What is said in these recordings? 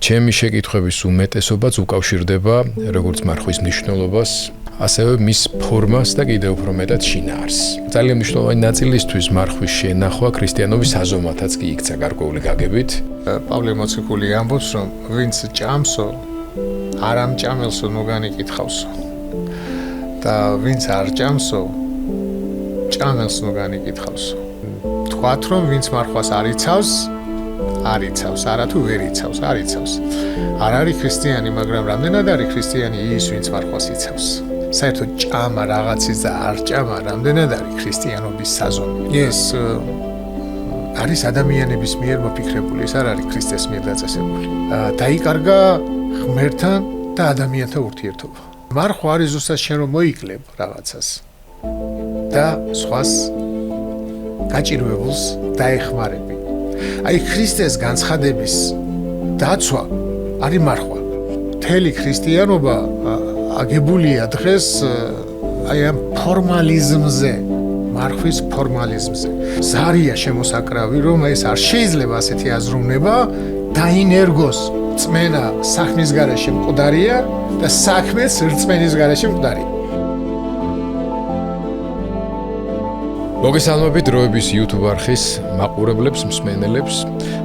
ჩემი შეკითხვების უმეტესობაც უკავშირდება როგორც მარხვის მნიშვნელობას, ასევე მის ფორმას და კიდევ უფრო მეტად შინაარსს. ძალიან მნიშვნელოვანი ნაწილისთვის მარხვის შენახვა ქრისტიანობის საზომათაც კი იქცა გარკვეული გაგებით. პავლე მოციქული ამბობს, რომ ვინც ჭამსო, არ ამჭამელსო ნუგანი კითხავსო. და ვინც არ ჭამსო, ჭამელს ნუგანი კითხავსო. თქვათ, რომ ვინც მარხვას არ იცავს, არათუ ვერ იცავს, არ იცავს. არ არის ქრისტიანი, მაგრამ რამდენად არის ქრისტიანი ის, ვინც მარხვას იცავს. საერთოდ ჭამა რაღაცის და არ ჭამა რამდენად არის ქრისტიანობის საზომი. ეს არის ადამიანების მიერ მოფიქრებული, ეს არ არის ქრისტეს მიერ დაწესებული. დაიკარგა ღმერთთან და ადამიანთა ურთიერთობა. მარხვა არის ზუსტად შენ რომ მოიკლებ რაღაცას და სხვას გაჭირვებულს დაეხმარები. აი ქრისტეს განცხადების დაცვა არის მარხვა. მთელი ქრისტიანობა აგებულია დღეს აი ამ ფორმალიზმზე, მარხვის ფორმალიზმზე. ზარია შემოსაკრავი, რომ ეს არ შეიძლება ასეთი აზროვნება დაინერგოს. წმენა საქმის გარეშე მკვდარია და საქმეც რწმენის გარეშე მკვდარია. მოგესალმებით დროების YouTube არხის მაყურებლებს, მსმენელებს.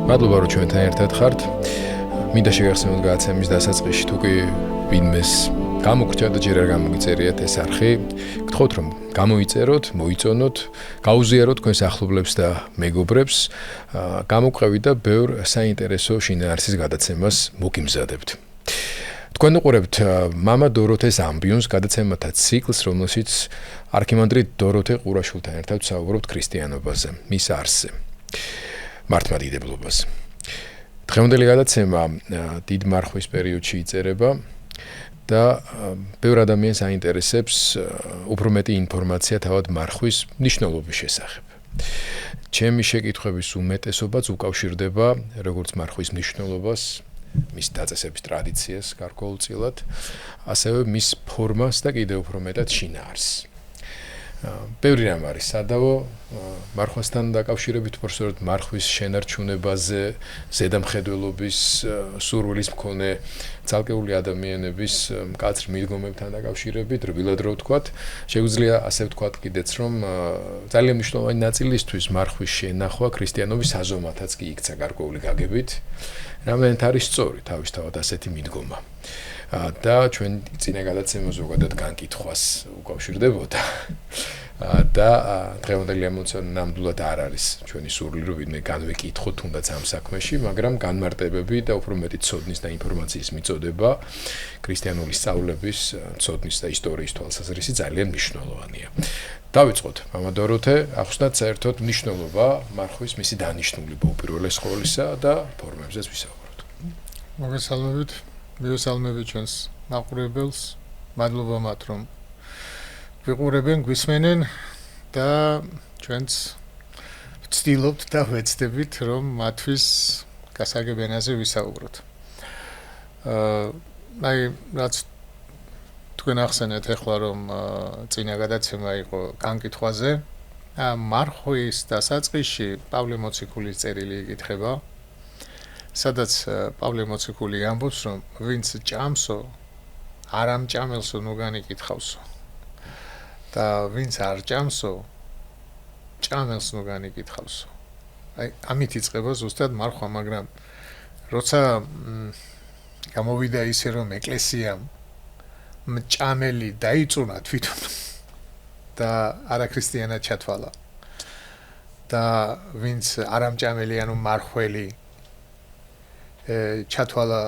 მადლობა რომ ჩვენთან ერთად ხართ. მინდა შეგახსენოთ გადაცემის დასაწყისში თუ კი ვინმეს გამოგრჩა და ჯერ არ გამოგიწერიათ ეს არხი. გთხოვთ რომ გამოიწეროთ, მოიწონოთ, გაუზიაროთ თქვენს ახლობლებს და მეგობრებს. გამოგყევით და ბევრ საინტერესო შინაარსის გადაცემას მოგიმზადებთ. თქვენ უყურებთ მამა დოროთეს ამბიონს გადაცემათა ციკლს, რომელშიც არქიმანდრიტ დოროთე ყურაშვილთან ერთად ვსაუბრობთ ქრისტიანობაზე, მის არსზე, მართლმადიდებლობაზე. დღევანდელი გადაცემა დიდ მარხვის პერიოდში იწერება და ბევრ ადამიანს აინტერესებს უფრო მეტი ინფორმაცია თავად მარხვის მნიშვნელობის შესახებ. ჩემი შეკითხვების უმეტესობაც უკავშირდება როგორც მარხვის მნიშვნელობას, მის დაწესების ტრადიციას გარკვეულწილად, ასევე მის ფორმას და კიდევ უფრო მეტად შინაარსს. ბევრი რამ არის სადავო მარხვასთან დაკავშირებით, უბრალოდ მარხვის შენარჩუნებაზე, ზედამხედველობის, სურვილის მქონე ცალკეული ადამიანების მკაცრ მიდგომებთან დაკავშირებით, რბილად რო ვთქვათ, შეგვიძლია ასე ვთქვათ კიდეც, რომ ძალიან მნიშვნელოვანი ნაწილისთვის მარხვის შენახვა ქრისტიანობის საზომათაც კი იქცა გარკვეული გაგებით. რამდენად არის სწორი თავისთავად ასეთი მიდგომა. და ჩვენ წინა გადაცემა ზოგადად განკითხვას უკავშირდებოდა. და დღევანდელი ამოცანა ნამდვილად არ არის ჩვენი სურვილი, რომ ვინმე განვეკითხოთ თუნდაც ამ საქმეში, მაგრამ განმარტებები და უფრო მეტი ცოდნის და ინფორმაციის მიწოდება ქრისტიანული სწავლების, ცოდნის და ისტორიის თვალსაზრისით ძალიან მნიშვნელოვანია. დავიწყოთ, მამა დოროთე, ახსნათ საერთოდ მნიშვნელობა მარხვის, მისი დანიშნულება უპირველეს ყოვლისა და ფორმებზეც ვისაუბროთ. მოგესალმებით. მივესალმებით ჩვენს მაყურებელს. მადლობა მათ რომ ვიყურებენ, გვისმენენ და ჩვენც ვცდილობთ და ვეცდებით რომ მათთვის გასაგებ ენაზე ვისაუბროთ. აი რაც თქვენ ახსენეთ ახლა რომ წინა გადაცემა იყო განკითხვაზე. მარხვის დასაწყისში პავლე მოციქულის წერილი იკითხება. სადაც პავლე მოციქული ამბობს, რომ ვინც ჭამსო, არ ამჭამელსო ნუგანი კითხავსო. და ვინც არ ჭამსო, ჭამელს ნუგანი კითხავსო. აი ამით იწყება ზუსტად მარხვა, მაგრამ როცა გამოვიდა ისე რომ ეკლესიამ მჭამელი დაიწუნა თვითონ და არაქრისტიანად ჩათვალა. და ვინც არ ამჭამელი, ანუ მარხველი ჩათვალა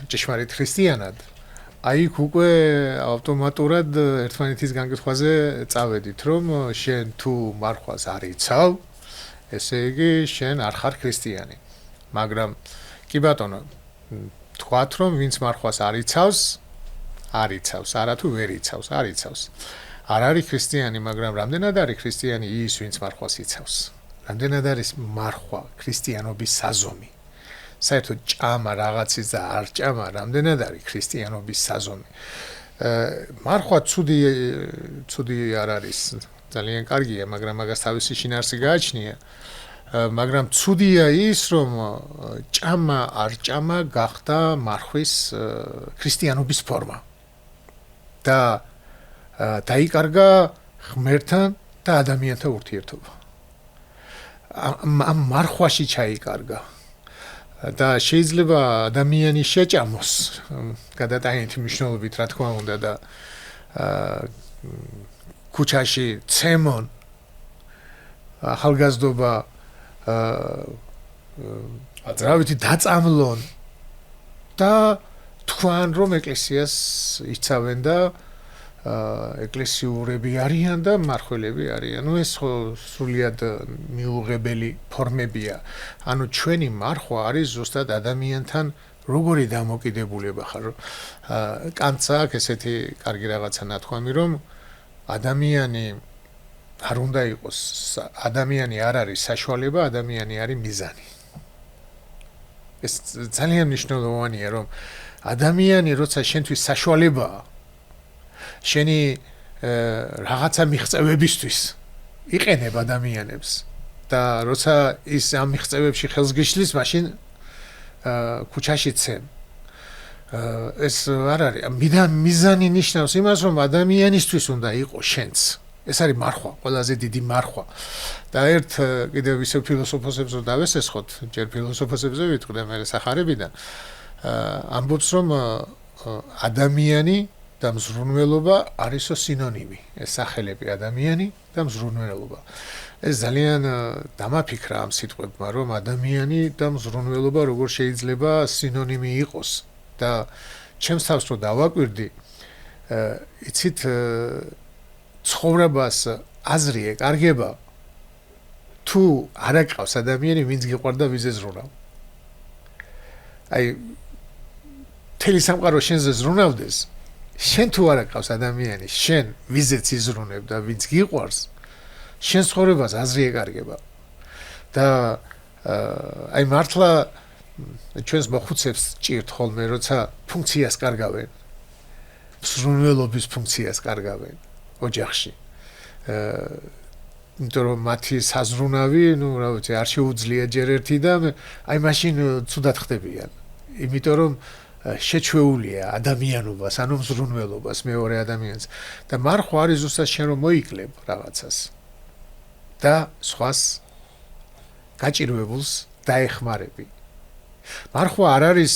ჭეშმარიტ ქრისტიანად, აი იქ უკვე ავტომატურად ერთმანეთის განკითხვაზე წავედით, რომ შენ თუ მარხვას არ იცავ, ესე იგი შენ არ ხარ ქრისტიანი. მაგრამ კი ბატონო, თქვათ რომ ვინც მარხვას არ იცავს, არათუ ვერ იცავს, არ იცავს. არ არის ქრისტიანი, მაგრამ რამდენად არის ქრისტიანი ის, ვინც მარხვას იცავს. რამდენად არის მარხვა ქრისტიანობის საზომი. საერთოდ ჭამა რაღაცის და არ ჭამა რამდენად არის ქრისტიანობის საზომი. მარხვა ცუდი არ არის, ძალიან კარგია, მაგრამ მაგას თავისი შინაარსი გააჩნია. მაგრამ ცუდია ის, რომ ჭამა არ ჭამა გახდა მარხვის ქრისტიანობის ფორმა. და დაიკარგა ღმერთთან და ადამიანთა ურთიერთობა. ამ მარხვაში ჩაიკარგა. და შეიძლება ადამიანი შეჭამოს გადატანითი მნიშვნელობით, რა თქმა უნდა და ქუჩაში ცემონ ახალგაზრდობა აზრავითი დაწამლონ და თქვან რომ ეკლესიას იცავენ და ეკლესიურები არიან და მარხველები არიან. ნუ ეს სრულიად მიუღებელი ფორმებია. ანუ ჩვენი მარხვა არის ზუსტად ადამიანთან როგორი დამოკიდებულება ხარ. კანტს აქვს ესეთი კარგი რაღაცა ნათქვამი, რომ ადამიანი არ უნდა იყოს, ადამიანი არ არის საშუალება, ადამიანი არის მიზანი. ეს ძალიან მნიშვნელოვანია, რომ ადამიანი როცა შენთვის საშუალებაა, შენი რაღაცა მიღწევებისთვის იყენებ ადამიანებს და როცა ის ამ მიღწევებში ხელს გიშლის, მაშინ ქუჩაში ცემ. ეს არ არის. მიზანი ნიშნავს იმას, რომ ადამიანისთვის უნდა იყოს შენც. ეს არის მარხვა, ყველაზე დიდი მარხვა. და ერთ კიდევ ისევ ფილოსოფოსებს რომ დავესესხოთ, ჯერ ფილოსოფოსებზე ვიტყვი, მე სახარებიდან ამბობს, რომ ადამიანი და მზრუნველობა არისო სინონიმი. ეს სახელები ადამიანი და მზრუნველობა. ეს ძალიან დამაფიქრა ამ სიტყვებმა, რომ ადამიანი და მზრუნველობა როგორ შეიძლება სინონიმი იყოს და ჩემს თავს რო დავაკვირდი, იცით ცხოვრებას აზრი ეკარგება თუ არ აკავს ადამიანი, ვინც გიყვარდა ვიზე ზრუნავ. აი თელი სამყარო შენზე ზრუნავდეს, შენ თუ არ აკავს ადამიანი, შენ ვიზეც იზრუნებ და ვინც გიყვარს, შენ ცხოვრებას აზრი ეკარგება. და აი მართლა ჩვენს მოხუცებს ჭირთ ხოლმე, როცა ფუნქციას კარგავენ, ზრუნველობის ფუნქციას კარგავენ ოჯახში. იმიტომ რომ მათი საზრუნავი, ნუ რა ვიცი, არ შეუძლია ჯერ ერთი და აი მაშინ ცუდად ხდებიან. იმიტომ რომ შეჩვეულია ადამიანობას, ანუ მზრუნველობას მეორე ადამიანს და მარხვა არის ზუსტად შენ რომ მოიკლებ რაღაცას და სხვას გაჭირვებულს დაეხმარები. მარხვა არ არის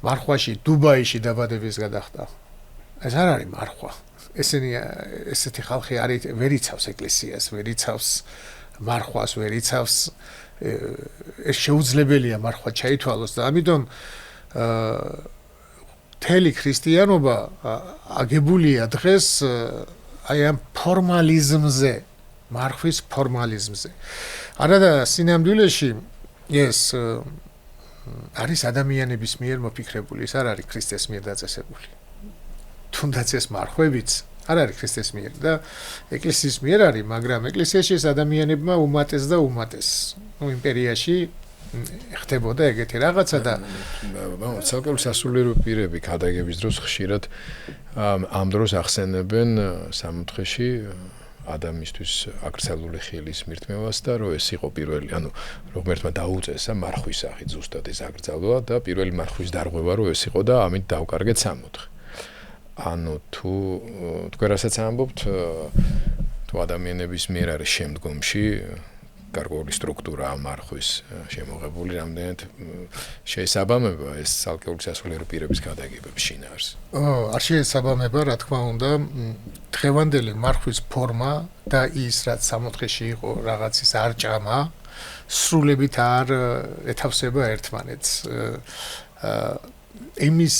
მარხვაში დუბაიში დაბადების გადახდა. ეს არ არის მარხვა. ესეთი ხალხი არის ვერ იცავს ეკლესიას, ვერ იცავს მარხვას, ვერ იცავს ეს შეუძლებელია მარხვა ჩაითვალოს და ამიტომ მთელი ქრისტიანობა აგებულია დღეს აი ამ ფორმალიზმზე, მარხვის ფორმალიზმზე. არადა სინამდვილეში ეს არის ადამიანების მიერ მოფიქრებული, ეს არ არის ქრისტეს მიერ დაწესებული. თუნდაც ეს მარხვებიც არ არის ქრისტეს მიერ და ეკლესიის მიერ არის, მაგრამ ეკლესიაში ეს ადამიანებმა უმატეს და უმატეს. ნუ იმპერიაში ხდებოდა ეგეთი რაღაცა და ცალკეული სასულიერო პირები ქადაგების დროს ხშირად ამ დროს ახსენებენ სამოთხეში ადამიანისთვის აკრძალული ხილის მირთმევას და რომ ეს იყო პირველი, ანუ რომ ღმერთმა დაუწესა მარხვის სახით ზუსტად ეს აკრძალვა და პირველი მარხვის დარღვევა რომ ეს იყო და ამით დავკარგეთ სამოთხე. ანუ თუ თქვენ რასაც ამბობთ, თუ ადამიანების მიერ არის შემდგომში გარკვეული სტრუქტურა მარხვის შემოღებული, რამდენად შეესაბამება ეს ცალკეული სასულიერო პირების გადაგებების შინაარს? არ შეესაბამება, რა თქმა უნდა, დღევანდელი მარხვის ფორმა და ის, რაც სამოთხეში იყო რაღაცის არჭამა, სრულებით არ ეთავსება ერთმანეთს. იმის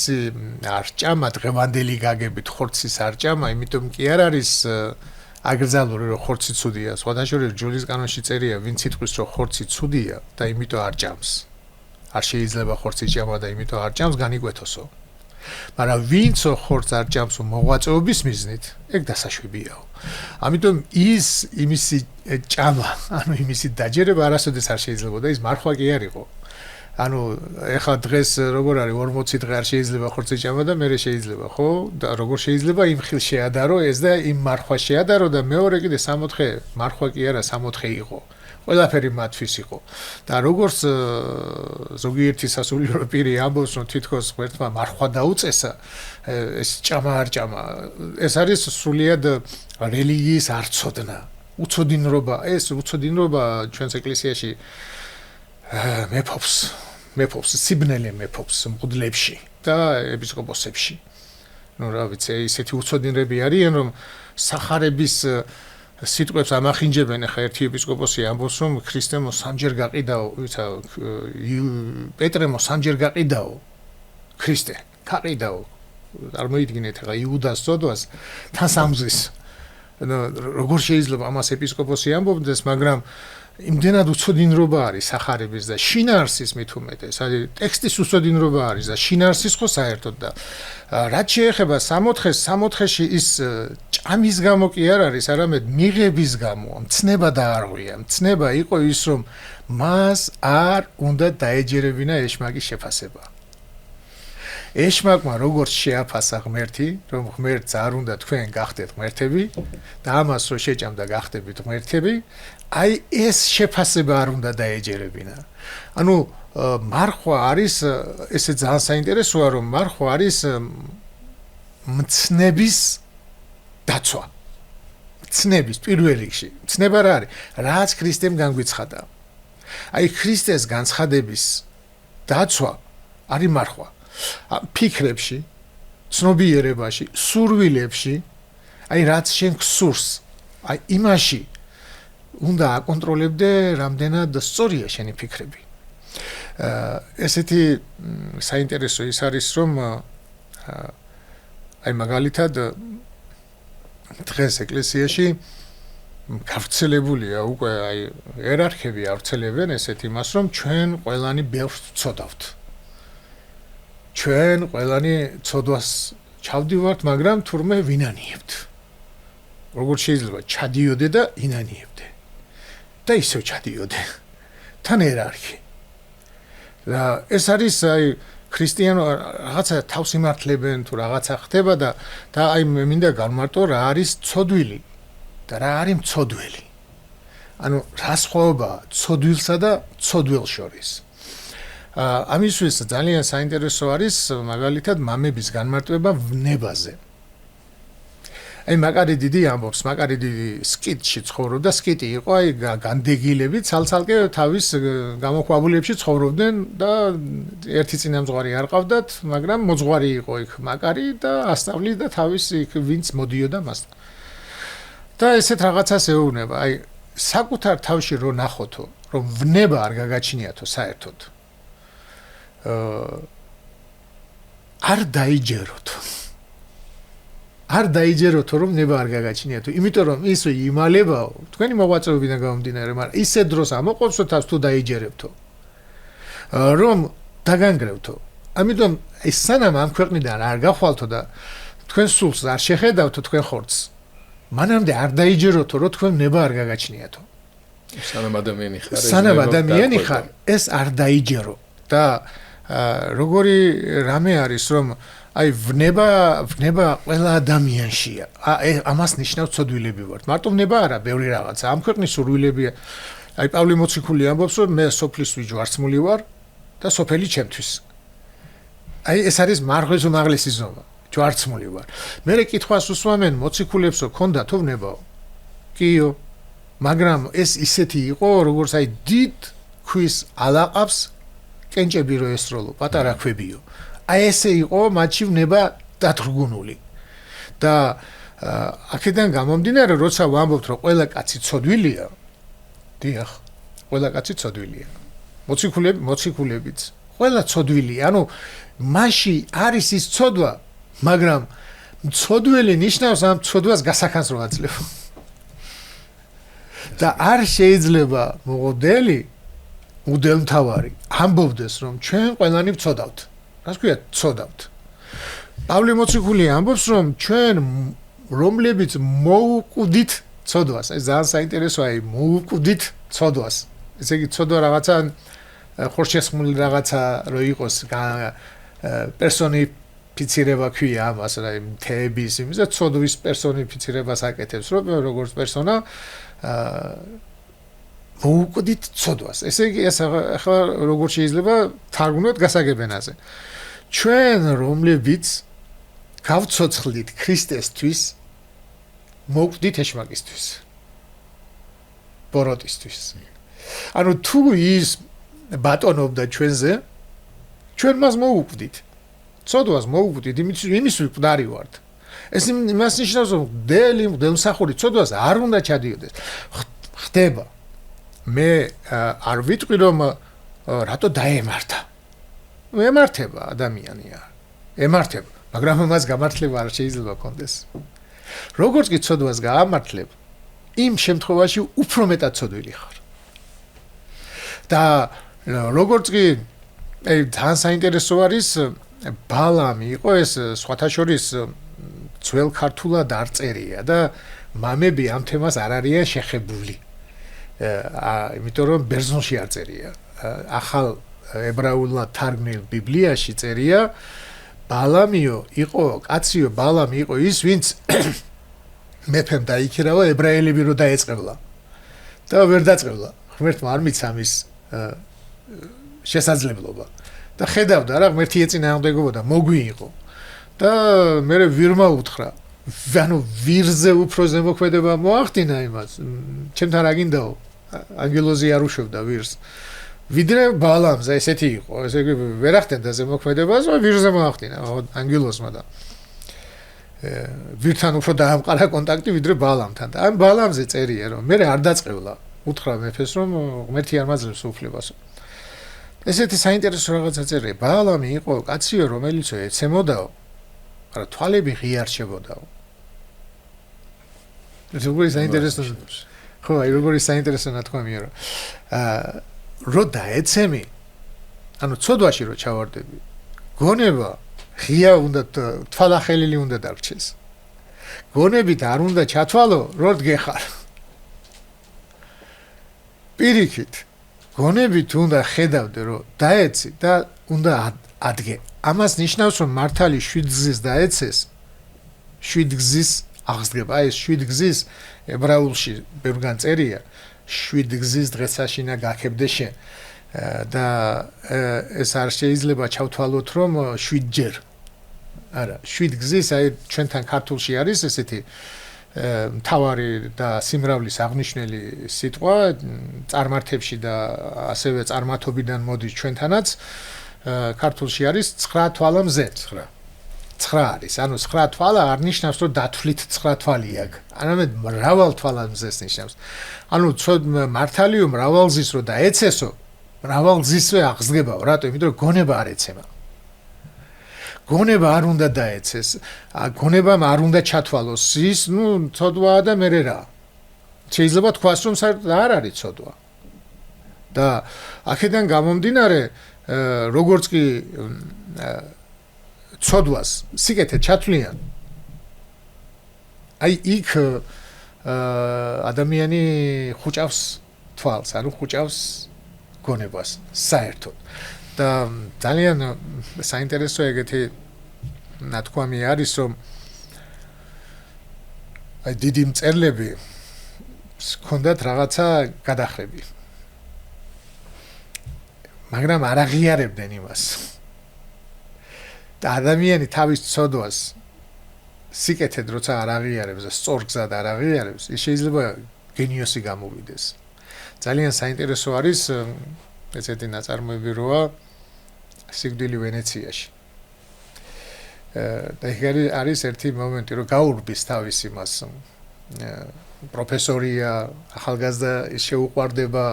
არჭამა, დღევანდელი გაგებით ხორცის არჭამა, იმიტომ კი არ არის აკრძალული, რომ ხორცი ცუდია. სხვადასხვა ჯულის კანონში წერია, ვინც იტყვის, რომ ხორცი ცუდია და იმიტომ არ ჭამს. არ შეიძლება ხორცი ჭამა და იმიტომ არ ჭამს, განიკვეთოსო. მაგრამ ვინც ხორცს არ ჭამს მოღვაწეობის მიზნით, ეგ დასაშვებიაო. ამიტომ იმისი ჭამა, ანუ იმისი დაჯერება არასოდეს არ შეიძლებოდა, ის მარხვა კი არ იყო. ანუ ეხლა დღეს როგორ არის 40 დღე არ შეიძლება ხორცი ჭამა და მე შეიძლება ხო და როგორ შეიძლება იმ ხილ შეადარო ეს და იმ მარხვა შეადარო და მეორე კიდე 64 მარხვა კი არა 64 იყო ყველაფერი მათთვის იყო და როგორც ზოგიერთი სასულიერო პირი ამბობს რომ თითქოს ერთმა მარხვა დაუწესა ეს ჭამა არ ჭამა ეს არის სრულიად რელიგიის არცოდნა უცოდინრობა ეს უცოდინრობა ჩვენს ეკლესიაში მეფობს სიბნელე მეფობს მღვდლებში და ეპისკოპოსებში ну რა ვიცი ისეთი უცოდინრები არიან რომ სახარების სიტყვებს ამახინჯებენ ახლა ერთი ეპისკოპოსი ამბობს რომ ქრისტემო სამჯერ გაყიდაო ისა პეტრემო სამჯერ გაყიდაო ქრისტე გაყიდაო არ მოიდგინეთ ახლა იუდას წოდვას თან სამზის როგორ შეიძლება ამას ეპისკოპოსი ამბობდეს მაგრამ იმდენად უცოდინრობა არის სახარების და შინაარსის მით უმეტეს აი ტექსტის უცოდინრობა არის და შინაარსის ხო საერთოდ და რაც შეეხება 64-ში ის ჭამის გამო კი არ არის არამედ მიღების გამო მცნება დაარღვია მცნება იყო ის რომ მას არ უნდა დაეჯერებინა ეშმაკის შეფასება ეშმაკმა როგორც შეაფასა ღმერთი რომ ღმერთს არ უნდა თქვენ გახდეთ ღმერთები და ამას რო შეჭამდა გახდებით ღმერთები აი ეს შეფასება არ უნდა დაეჯერებინა ანუ მარხვა არის ესე ძალიან საინტერესოა რომ მარხვა არის მცნების დაცვა მცნების პირველ რიგში მცნება რა არის რაც ქრისტემ განგვიცხადა აი ქრისტეს განცხადების დაცვა არის მარხვა ფიქრებში ცნობიერებაში სურვილებში აი რაც შენ გსურს აი იმაში უნდა აკონტროლებდე რამდენად სწორია შენი ფიქრები ესეთი საინტერესო ის არის რომ აი მაგალითად დღეს ეკლესიაში გავრცელებულია უკვე აი ერარქები ავრცელებენ ესეთ იმას რომ ჩვენ ყველანი ბევრს ვწოდავთ ჩვენ ყველანი ცოდვას ჩავდივართ მაგრამ თურმე ვინანიებთ როგორ შეიძლება ჩადიოდე და ინანიებდე და ისევ ჩადიოდე თან ერარქი და ეს არის აი ქრისტიანო რაღაცა თავს იმართლებენ თუ რაღაცა ხდება და აი მინდა გამარტო რა არის ცოდვილი და რა არის მცოდველი ანუ რა სხვაობა ცოდვილსა და ცოდვილ შორის ამისთვის ძალიან საინტერესო არის მაგალითად მამების განმარტება ვნებაზე აი მაგარი დიდი ამბობს მაგარი დიდი სკიტში ცხოვრობდა სკიტი იყო აი განდეგილები ცალცალკე თავის გამოქვაბულებში ცხოვრობდნენ და ერთი წინამძღვარი არ ყავდათ მაგრამ მოძღვარი იყო იქ მაგარი და ასწავლიდა თავის იქ ვინც მოდიოდა მასთან და ესეთ რაღაცას ეუბნება აი საკუთარ თავში რო ნახოთო რომ ვნება არ გაგაჩნიათო საერთოდ არ დაიჯეროთო არ დაიჯეროთო რომ ნება არ გაგაჩნიათო იმიტომ რომ ის იმალებაო თქვენი მოღვაწეობიდან გამომდინარე მაგრამ ისე დროს ამოყობსო თავს თუ დაიჯერებთო რომ დაგანგრევთო ამიტომ ეს სანამ ამ ქვეყნიდან არ გახვალთო და თქვენ სულს არ შეხედავთო თქვენ ხორცს მანამდე არ დაიჯეროთო რომ თქვენ ნება არ გაგაჩნიათო სანამ ადამიანი ხარ ეს არ დაიჯერო და როგორი რამე არის რომ აი ვნება ყველა ადამიანშია ამას ნიშნავს ცოდვილები ვართ მარტო ვნება არა ბევრი რაღაცა ამ ქვეყნის სურვილებია აი პავლე მოციქული ამბობს რომ მე სოფლისთვის ჯვარცმული ვარ და სოფელი ჩემთვის აი ეს არის მარღვის უმაღლესი ზომა ჯვარცმული ვარ მე კითხვას უსვამენ მოციქულებსო ქონდა თუ ვნებაო კიო მაგრამ ეს ისეთი იყო როგორც აი დიდ ქვის ალაყავს კენჭები რო ესროლო პატარა ქვებიო აი ესე იყო მათში ვნება დათრგუნული და აქედან გამომდინარე როცა ვამბობთ რომ ყველა კაცი ცოდვილია დიახ ყველა კაცი ცოდვილია მოციქულებიც ყველა ცოდვილია ანუ მასში არის ის ცოდვა მაგრამ ცოდველი ნიშნავს ამ ცოდვას გასახანს რო აძლევ და არ შეიძლება მოდელმთავარი ამბობდეს რომ ჩვენ ყველანი ვცოდავთ რას ქვია ცოდავთ პავლე მოციქული ამბობს რომ ჩვენ რომლებიც მოუკვდით ცოდვას ეს ძალიან საინტერესოა მოუკვდით ცოდვას ესე იგი ცოდვა რაღაცა ხორჩესმული რაღაცა რო იყოს პერსონიფიცირება ქვია ამას რა თეების იმის და ცოდვის პერსონიფიცირებას აკეთებს რომ როგორც პერსონა მოუკვდით ცოდვას ესე იგი ეს ახლა როგორ შეიძლება თარგმნოთ გასაგებენაზე ჩვენ რომლებიც გავცოცხლით ქრისტესთვის მოუკვდით ეშმაკისთვის ბოროტისთვის ანუ თუ ის ბატოობდა ჩვენზე ჩვენ მას მოუკვდით ცოდვას მოუკვდით იმის მკვდარი ვართ ეს იმას ნიშნავს რომ მდელმსახური ცოდვას არ უნდა ჩადიოდეს ხდება მე არ ვიტყვი რომ რატო დაემართა ემართება ადამიანია ემართება მაგრამ მას გამართლება არ შეიძლება კონდეს როგორც კი ცოდვას გაამართლებ იმ შემთხვევაში უფრო მეტად ცოდვილი ხარ და როგორც კი ძალიან საინტერესო არის ბალამი იყო ეს სხვათა შორის ძველ ქართულად არ წერია და მამები ამ თემას არ არიან შეხებული იმიტომ რომ ბერძნულში არ წერია ახალ ებრაულად თარგმნილ ბიბლიაში წერია ბალამიო იყო კაციო ბალამი იყო ის ვინც მეფემ დაიქირავა ებრაელები რო დაეწყევლა და ვერ დაწყევლა ღმერთმა არ მიცა მის შესაძლებლობა და ხედავდა რა ღმერთი ეწინააღმდეგებოდა მოგვიიყო და მე ვირმა უთხრა ანუ ვირზე უფრო ზემოქმედება მოახდინა იმას ჩემთან რა გინდაო ანგელოზი არ უშვებდა ვირს ვიდრე ბალამს ესეთი იყო ესე იგი ვერ ახდენდა ზემოქმედებას ვირზე მოახდინა ანგელოზმა და ვირთან უფრო დაამყარა კონტაქტი ვიდრე ბალამთან და ამ ბალამზე წერია რომ მე არ დაწყევლა უთხრა მეფეს რომ ღმერთი არ მაძლევს უფლებას ესეთი საინტერესო რაღაცა წერია ბალამი იყო კაციო რომელიც ეცემოდაო არა თვალები ღიარჩებოდაო როგორი საინტერესო ხო აი როგორი საინტერესო ნათქვამია რომ რო დაეცემი ანუ ცოდვაში რო ჩავარდები გონება ღია უნდა თვალახელილი უნდა დარჩეს გონებით არ უნდა ჩათვალო რო დგეხარ პირიქით გონებით უნდა ხედავდე რომ დაეცი და უნდა ადგე ამას ნიშნავს რომ მართალი 7 გზის დაეცეს 7 გზის აღსდგება აი ეს 7 გზის ებრაულში ბევრგან წერია 7 გზის დღესაშინა გაქებდე შენ და ეს არ შეიძლება ჩავთვალოთ რომ 7 ჯერ არა 7 გზის აი ჩვენთან ქართულში არის ესეთი მთავარი და სიმრავლის აღნიშნელი სიტყვა წარმართებში და ასევე წარმართობიდან მოდის ჩვენთანაც ქართულში არის 9 თვალა მზე 9 არის ანუ 9 თვალა არ ნიშნავს რომ დათვლით 9 თვალი აქვს არამედ მრავალ თვალად მზეს ნიშნავს ანუ მართალიო მრავალ გზის რო დაეცესო მრავალ გზისვე აღსდგებაო რატო იმიტომ რომ გონება არ ეცემა გონება არ უნდა დაეცეს გონებამ არ უნდა ჩათვალოს ის ნუ ცოდვაა და მერე რა შეიძლება თქვას რომ არ არის ცოდვა და აქედან გამომდინარე როგორც კი ცოდვას სიკეთე ჩათვლიან აი იქ ადამიანი ხუჭავს თვალს ანუ ხუჭავს გონებას საერთოდ და ძალიან საინტერესო ეგეთი ნათქვამი არის რომ აი დიდი მწერლები ჰქონდათ რაღაცა გადახრები მაგრამ არ აღიარებდნენ იმას და ადამიანი თავის ცოდვას სიკეთედ როცა არ აღიარებს და სწორგზად არ აღიარებს ის შეიძლება გენიოსი გამოვიდეს ძალიან საინტერესო არის ესეთი ნაწარმოები როა სიკვდილი ვენეციაში და იქ არის ერთი მომენტი რომ გაურბის თავის იმას პროფესორია ახალგაზრდა შეუყვარდება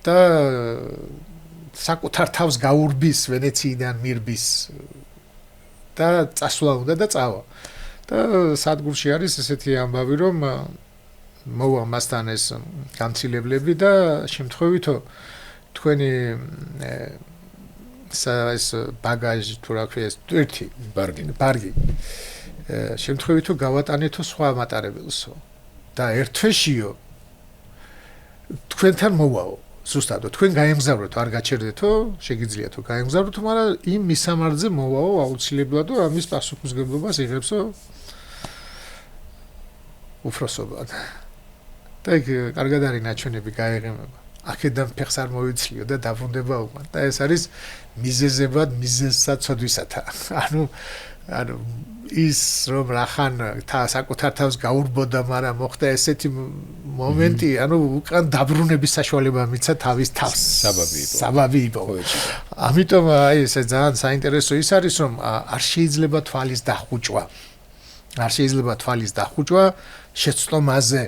და საკუთარ თავს გაურბის ვენეციიდან მირბის და წასვლა უნდა და წავა და სადგურში არის ესეთი ამბავი რომ მოვა მასთან ეს გამცილებლები და შემთხვევითო თქვენი ეს ბაგაჟი თუ რა ქვია ეს ერთი ბარგი შემთხვევითო გავატანეთო სხვა მატარებელსო და ერთ თვეშიო თქვენთან მოვაო ზუსტად თქვენ გაემგზავრეთ, არ გაჩერდეთო, შეგიძლიათო გაემგზავრეთო, მაგრამ იმ მისამართზე მოვაო აუცილებლად, რომ ამის პასუხისმგებლობას იღებსო უფროსობად. და იქ კარგად არის ნაჩვენები გაეღიმება. აქედან ფეხს არ მოიცლიო და დაბრუნდება უკან. და ეს არის მიზეზებად მიზეზსაცოდვისათა. ანუ ის რომ რახან საკუთარ თავს გაურბოდა, მაგრამ მოხდა ესეთი მომენტი, ანუ უკან დაბრუნების საშუალება მიცა თავის თავს. საბაბი იყო. ამიტომ აი ეს ძალიან საინტერესო ის არის, რომ არ შეიძლება თვალის დახუჭვა. არ შეიძლება თვალის დახუჭვა შეცდომაზე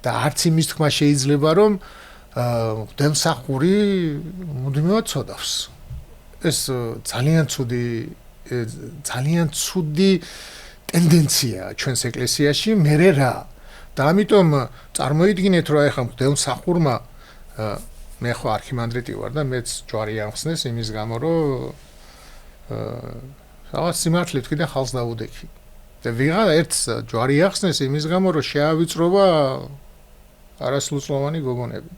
და არც იმის თქმა შეიძლება, რომ მღვდელმსახური მუდმივად ცოდავს. ეს ძალიან ცუდი ტენდენციაა ჩვენს ეკლესიაში, მერე რა. და ამიტომ წარმოიდგინეთ, რომ ახლა მღვდელმსახურმა მე ხო არქიმანდრიტი ვარ და მეც ჯვარი ამხსნეს იმის გამო, რომ რაღაც სიმართლე თქვი და ხალხს დაუდექი. და ვიღა ერთს ჯვარი ახსნეს იმის გამო, რომ შეავიწრობა არასრულწლოვანი გოგონები.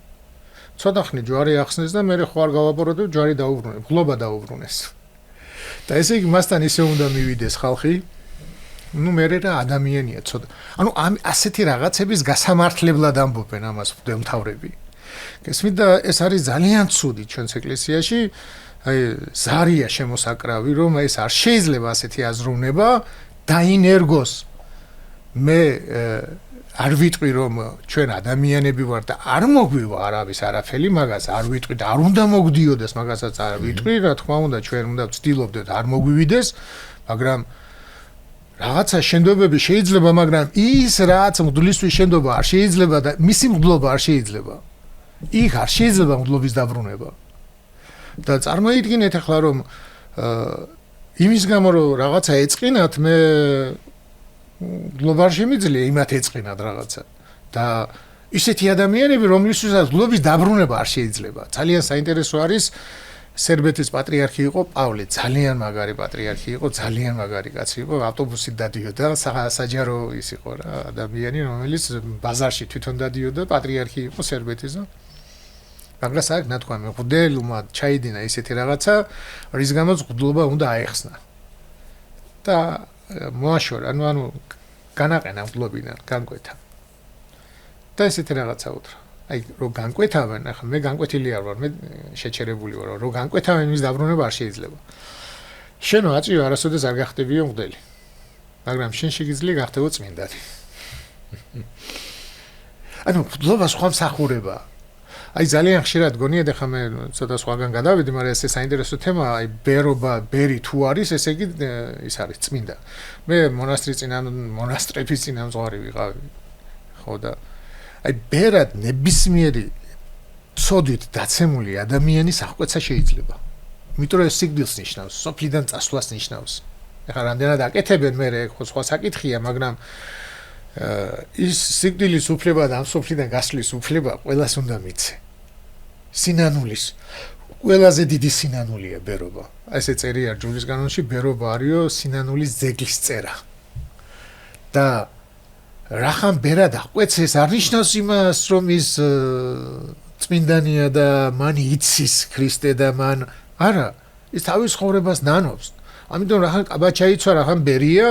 ცოტა ხნი ჯვარი ახსნეს და მე ხო არ გავაპაროდებ, ჯვარი დაუბრუნეს, ღლობა დაუბრუნეს. და ესე იგი მასთან ისე უნდა მივიდეს ხალხი. ნუ მე რა ადამიანია ცოტა. ანუ ასეთი რაღაცების გასამართლებლად ამბობენ ამას მღვდელმთავრები. გესმით და ეს არის ძალიან ცუდი ჩვენს ეკლესიაში. აი ზარია შემოსაკრავი, რომ ეს არ შეიძლება ასეთი აზროვნება დაინერგოს. მე არ ვიტყვი რომ ჩვენ ადამიანები ვარ და არ მოგვივა არავის არაფერი მაგას არ ვიტყვი და არ უნდა მოგდიოდეს მაგასაც არ ვიტყვი რა თქმა უნდა ჩვენ უნდა ვცდილობდეთ არ მოგვივიდეს მაგრამ რაღაცა შენდობები შეიძლება მაგრამ ის რაც მღვდლისთვის შენდობა არ შეიძლება და მისი მღვდლობა არ შეიძლება იქ არ შეიძლება მღვდლობის დაბრუნება და წარმოიდგინეთ ახლა რომ იმის გამო რომ რაღაცა ეწყინათ მე გლობალ შემიძლია იმათ ეწყინათ რაღაცა და ისეთი ადამიანები რომლისთვისაც გლობის დაბრუნება არ შეიძლება ძალიან საინტერესო არის სერბეთის პატრიარქი იყო პავლე ძალიან მაგარი პატრიარქი იყო ძალიან მაგარი კაცი იყო ავტობუსით დადიოდა საჯარო ის იყო რა ადამიანი რომელიც ბაზარში თვითონ დადიოდა პატრიარქი იყო სერბეთის მაგრამ საკ ნათქვამი მღვდელმა ჩაიდინა ისეთი რაღაცა რის გამოც მღვდლობა უნდა აეხსნა და მოაშორა, ანუ განაყენა მღვდლობიდან, განკვეთა. და ესეთი რაღაცა უთხრა. აი, რო განკვეთავენ, ახლა მე განკვეთილი არ ვარ, მე შეჩერებული ვარ, რო განკვეთავენ მის დაბრუნება არ შეიძლება. შენო აწიო არასოდეს არ გახდებიო მღვდელი. მაგრამ შენ შეგიძლია გახდებო წმინდანი. ანუ მღვდლობა სხვა მსახურებაა. აი ძალიან ხშირად გონიათ ახლა მე ცოტა სხვაგან გადავედი, მაგრამ ეს საინტერესო თემაა, აი ბერობა, ბერი თუ არის, ესე იგი ის არის წმინდა. მე მონასტრების წინამძღვარი ვიყავი. ხო და აი ბერად ნებისმიერი ცოდით დაცემული ადამიანის აღკვეცა შეიძლება. იმიტომ რომ ეს სიკვდილს ნიშნავს, სოფლიდან წასვლას ნიშნავს. ახლა რამდენად აკეთებენ მე ხო სხვა საკითხია, მაგრამ ის სიკვდილის უფლება და ამ სოფლიდან გასვლის უფლება ყველას უნდა მიცე. სინანულის ყველაზე დიდი სინანულია ბერობა. ესე წერია ჯულის კანონში ბერობა არისო სინანულის ძეგლის წერა. და რახან ბერად აღკვეცეს არ ნიშნავს იმას რომ ის წმინდანია და მან იცის ქრისტე და მან არა ის თავის ხოვრებას ნანობს. ამიტომ რახან კაბა ჩაიცვა რახან ბერია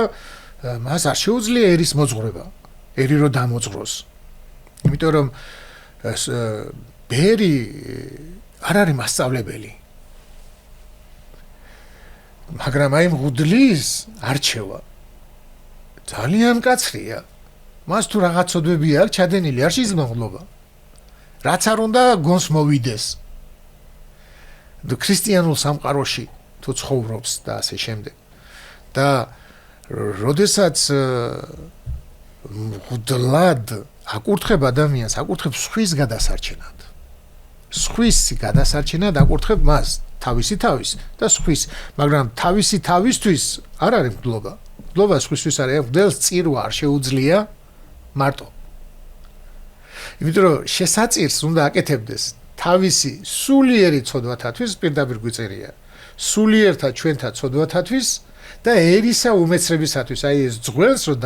მას არ შეუძლია ერის მოძღვრება. ერი რო დამოძღროს. იმიტომ რომ ბერი არ არის მასწავლებელი. მაგრამ აი მღვდლის არჩევა ძალიან კაცრია. მას თუ რაღაც ცოდვები აქვს ჩადენილი არ შეიძლება მღვდლობა. რაც არ უნდა გონს მოვიდეს. და ქრისტიანულ სამყაროში თუ ცხოვრობს და ასე შემდეგ. და როდესაც მღვდლად აკურთხებ ადამიანს, აკურთხებ სხვის გადასარჩენად. სხვის გადასარჩენად აკურთხებ მას, თავისი თავის და სხვის, მაგრამ თავისი თავისთვის არ არის მღვდლობა. მღვდლობა სხვისთვის არის, მღვდელს წირვა არ შეუძლია მარტო. იმიტომ რომ შესაწირს უნდა აკეთებდეს თავისი სულიერი ცოდვათათვის პირდაპირ გვიწერია. სულიერთა ჩვენთა ცოდვათათვის და ერისა უმეცრებისათვის აი ეს ძღვენს რომ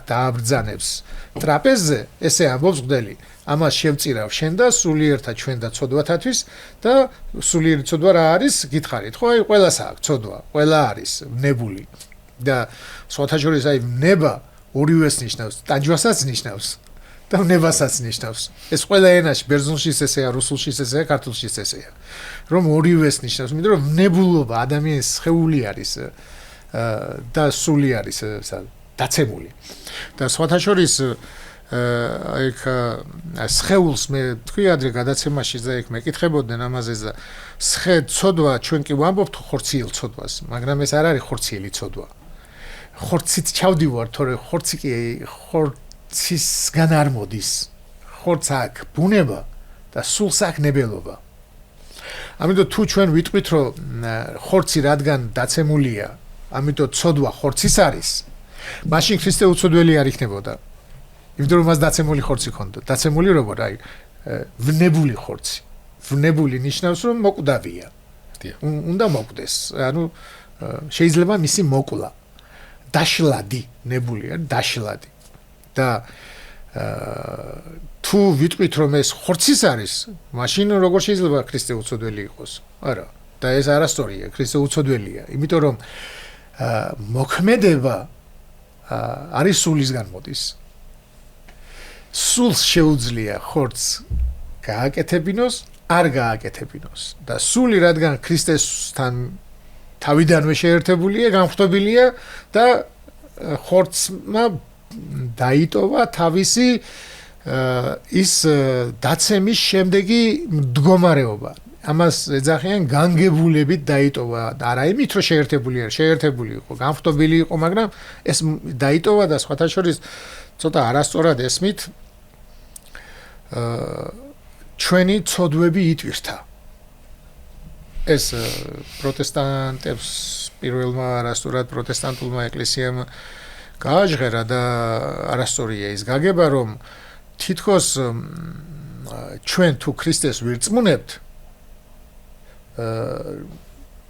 დააბრძანებს ტრაპეზზე ესე ამბობს მღვდელი ამას შევწირავ შენ და სულიერთა ჩვენ და ცოდვათათვის და სულიერი ცოდვა რა არის გითხარით ხო აი ყველას აქვს ცოდვა ყველა არის ნებული და სხვათა შორის აი ნება ორივეს ნიშნავს ტაჯვასაც ნიშნავს და ნებასაც ნიშნავს ეს ყველა ენაში ბერძნულში ესეა რუსულში ესეა ქართულში ესეა რომ ორივეს ნიშნავს იმიტომ რომ ნებულობა ადამიანის სხეული არის და სული არის დაცემული და სხვათა შორის აი სხეულს მე თქვი ადრე გადაცემაში და იქ მეკითხებოდნენ ამაზე და სხე ცოდვა ჩვენ კი ვამბობთ ხორციელ ცოდვას მაგრამ ეს არ არის ხორციელი ცოდვა ხორცით ჩავდივარ თორე ხორცი კი ხორცისგან არ მოდის ხორცს აქვს ბუნება და სულს აქვს ნებელობა ამიტომ თუ ჩვენ ვიტყვით რომ ხორცი რადგან დაცემულია ამიტომ ცოდვა ხორცის არის მაშინ ქრისტე უცოდველი არ იქნებოდა იმიტომ რომ მას დაცემული ხორცი ქონდა დაცემული როგორ აი ვნებული ხორცი ვნებული ნიშნავს რომ მოკვდავია უნდა მოკვდეს ანუ შეიძლება მისი მოკვლა დაშლადი ნებული არის დაშლადი და თუ ვიტყვით რომ ეს ხორცის არის მაშინ როგორ შეიძლება ქრისტე უცოდველი იყოს არა და ეს არასწორია ქრისტე უცოდველია იმიტომ რომ მოქმედება არის სულისგან მოდის სულს შეუძლია ხორცს გააკეთებინოს არ გააკეთებინოს და სული რადგან ქრისტესთან თავიდანვე შეერთებულია განხტობილია და ხორცმა დაიტოვა თავისი ის დაცემის შემდეგი მდგომარეობა ამას ეძახიან განგებულებით დაიტოვა არა იმით რომ შეერთებული იყო განხტობილი იყო მაგრამ ეს დაიტოვა და სხვათა შორის ცოტა არასწორად ესმით ჩვენი ცოდვები იტვირთა ეს პროტესტანტებს პირველმა არასწორად პროტესტანტულმა ეკლესიამ გააჟღერა და არასწორია ის გაგება რომ თითქოს ჩვენ თუ ქრისტეს ვირწმუნებთ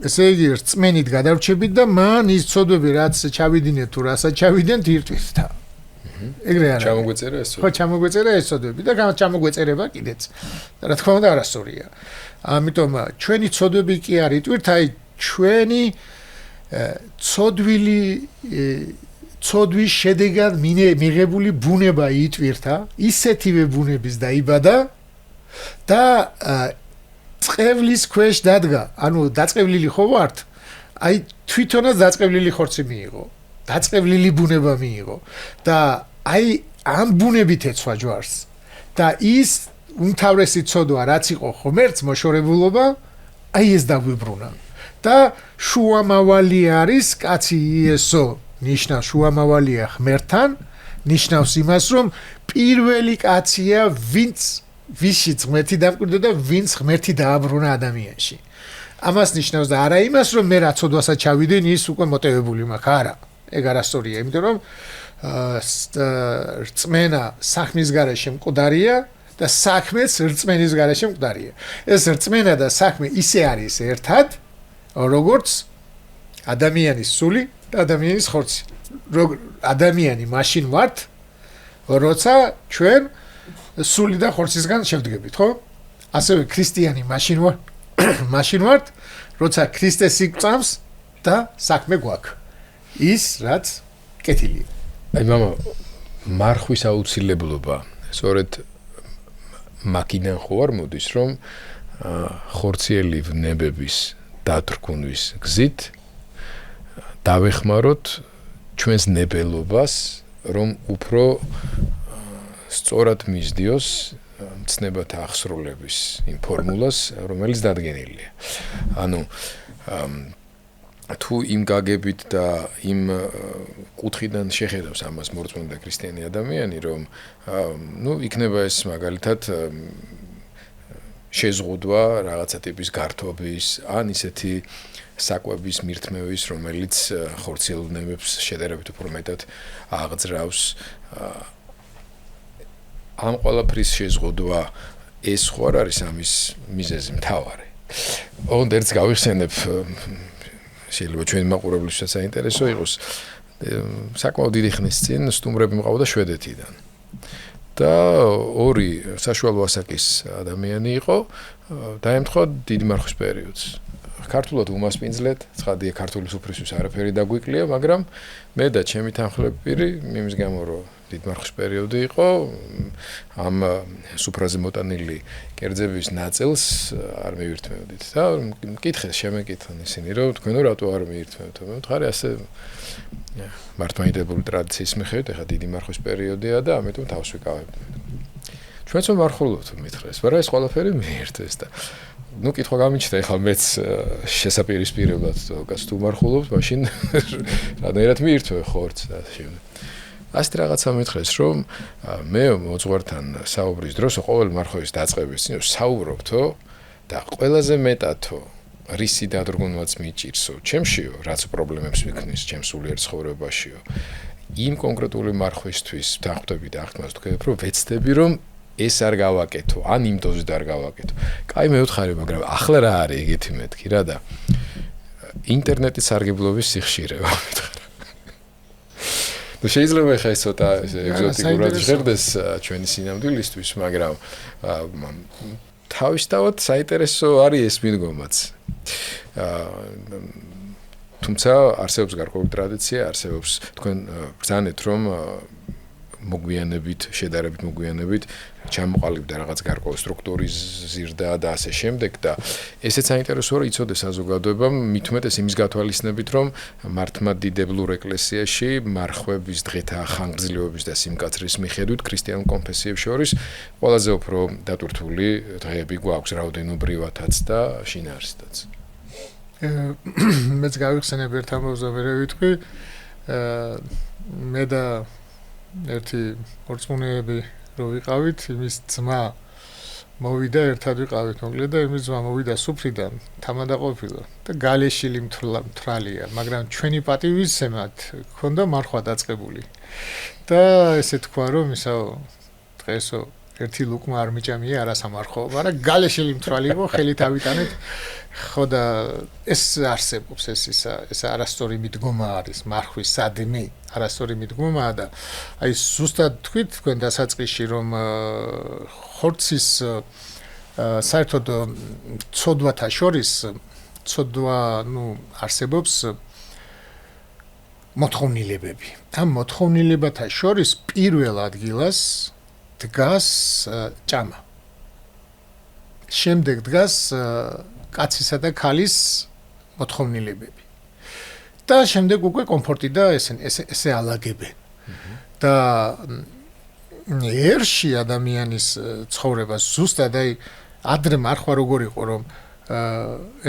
ესე იგი რწმენით გადავრჩებით და მან ის ცოდვები რაც ჩავიდინეთ თუ რასაც ჩავიდენთ ირტვირთა ეგრე არა ჩამოგვეწერა ეს ხო ჩამოგვეწერა ეს ცოდვები და ჩამოგვეწერება კიდეც რა თქმა უნდა არასწორია ამიტომ ჩვენი ცოდვები კი არ იტვირთ აი ჩვენი ცოდვის შედეგად მიღებული ბუნება იტვირთა ისეთივე ბუნების დაიბადა და წყევლის ქვეშ დადგა ანუ დაწყევლილი ხო ვართ აი თვითონაც დაწყევლილი ხორცი მიიღო დაწყევლილი ბუნება მიიღო და აი ამ ბუნებით ეცვა ჯვარს და ის უმთავრესი ცოდვა რაც იყო ღმერთს მოშორებულობა აი ეს დაგვიბრუნა და შუამავალი არის კაცი იესო ნიშნავს შუამავალია ღმერთთან ნიშნავს იმას რომ პირველი კაცია ვინც ვისიც ღმერთი დამკვირდა და ვინც ღმერთი დააბრუნა ადამიანში ამას ნიშნავს და არა იმას რომ მე რა ცოდვასაც ჩავიდენ ის უკვე მოტივებული მაქვს არა ეგ არასწორია იმიტომ რომ რწმენა საქმის გარეშე მკვდარია და საქმეც რწმენის გარეშე მკვდარია ეს რწმენა და საქმე ისე არის ერთად როგორც ადამიანის სული და ადამიანის ხორცი ადამიანი მაშინ ვართ როცა ჩვენ სული და ხორცისგან შევდგებით ხო ასევე ქრისტიანი მაშინ ვართ როცა ქრისტეს იგწამს და საქმე გვაქვს ის რაც კეთილია აი მამა მარხვის აუცილებლობა სწორედ მაგიდან ხო არ მოდის რომ ხორციელი ვნებების დათრგუნვის გზით დავეხმაროთ ჩვენს ნებელობას რომ უფრო სწორად მისდიოს ცნებათა აღსრულების იმ ფორმულას რომელიც დადგენილია ანუ თუ იმ გაგებით და იმ კუთხიდან შეხედავს ამას მორწმუნე და ქრისტიანი ადამიანი რომ ნუ იქნება ეს მაგალითად შეზღუდვა რაღაცა ტიპის გართობის ან ისეთი საკვების მირთმევის რომელიც ხორციელ ვნებებს შედარებით უფრო მეტად აღძრავს ამ ყველაფრის შეზღუდვა ეს ხო არ არის ამის მიზეზი მთავარი ოღონდ ერთს გავიხსენებ შეიძლება ჩვენი მაყურებლისთვისაც საინტერესო იყოს. საკმაოდ დიდი ხნის წინ სტუმრები მყავდა შვედეთიდან. და ორი საშუალო ასაკის ადამიანი იყო, დაემთხვა დიდი მარხვის პერიოდს. ქართულად უმასპინძლეთ, ცხადია ქართული სუფრისთვის არაფერი დაგვიკლია, მაგრამ მე და ჩემი თანხლები პირი იმის გამო რომ დიდ მარხვის პერიოდი იყო, ამ სუფრაზე მოტანილი კერძების ნაწილს არ მივირთმევდით და მკითხეს შემეკითხან ისინი, რომ თქვენო რატო არ მივირთმევთ? მე ვთქვი, ასე მართლმადიდებლური ტრადიციის მიხედვით, ეხლა დიდი მარხვის პერიოდია და ამიტომ თავს ვიკავებ. ჩვენც მარხულობთ მითხრეს, მაგრამ ეს ყველაფერი მიირთეს და ну კითხვა გამიჩნდა ეხლა მეც შესაპირისპირებლად კაც თუ მარხულობთ, მაშინ რადგანაც მიირთვე ხორცს და შემდეგ. ასეთ რაღაცა მითხრეს, რომ მე მოძღვართან საუბრის დროს ყოველ მარხვის დაწყების წინ საუბრობთო და ყველაზე მეტათო რისი დადგომაც მიჭირსო, ჩემშიო, რაც პრობლემებს მიქმნის ჩემს სულიერ ცხოვრებაშიო. იმ კონკრეტული მარხვისთვის დახვდები და ახმას თქვენ რომ ვეცდები რომ ეს არ გავაკეთო, ან იმ დოზით არ გავაკეთო. კაი მე ვთხარი, მაგრამ ახლა რა არის ეგეთი მეთქი რა და ინტერნეტის სარგებლობის სიხშირეა მეთქი. ну შეიძლება ხა ეს ცოტა ეგზოტიკურად ჟღერდეს ჩვენი სინამდვილისთვის, მაგრამ თავისთავად საინტერესო არის ეს მიდგომაც. თუმცა არსებობს გარკვეული ტრადიცია, არსებობს თქვენ ბრძანეთ რომ მოგვიანებით, შედარებით მოგვიანებით ჩამოყალიბდა რაღაც გარკვეული სტრუქტურის ზირდა და ასე შემდეგ და ესეც საინტერესოა რომ იცოდეს საზოგადოებამ მით უმეტეს იმის გათვალისწინებით რომ მართლმადიდებლურ ეკლესიაში მარხვების დღეთა ხანგრძლივობის და სიმკაცრის მიხედვით ქრისტიან კონფესიებს შორის ყველაზე უფრო დატვირთული დღეები გვაქვს რაოდენობრივათაც და შინაარსითაც. მეც გავიხსენებ ერთ ამბავს და მე ვიტყვი მე და ერთი ორწმუნეები რო ვიყავით, იმის ძმა მოვიდა ერთად ვიყავით მოკლედ და იმის ძმა მოვიდა სუფრიდან თამადაყოფილა და გალეშილი მთრალია, მაგრამ ჩვენი პატივისცემად ქონდა მარხვა დაწყებული. და ესე თქვა რომ ისა დღესო ერთი ლუკმა არ მიჭამია არასამარხო, მაგრამ გალეშილი მთრალი იყო, ხელით ავიტანეთ. ხო და ეს არსებობს ეს არასწორი მიდგომა არის მარხვის სადმი არასწორი მიდგომაა და აი ზუსტად თქვით თქვენ დასაწყისში რომ ხორცის საერთოდ ცოდვათა შორის ცოდვა არსებობს მოთხოვნილებები. ამ მოთხოვნილებათა შორის პირველ ადგილას დგას ჭამა. შემდეგ დგას კაცისა და ქალის მოთხოვნილებები. და შემდეგ უკვე კომფორტი და ესე ალაგებენ. და ერში ადამიანის ცხოვრებას ზუსტად აი ადრე მარხვა როგორ იყო რომ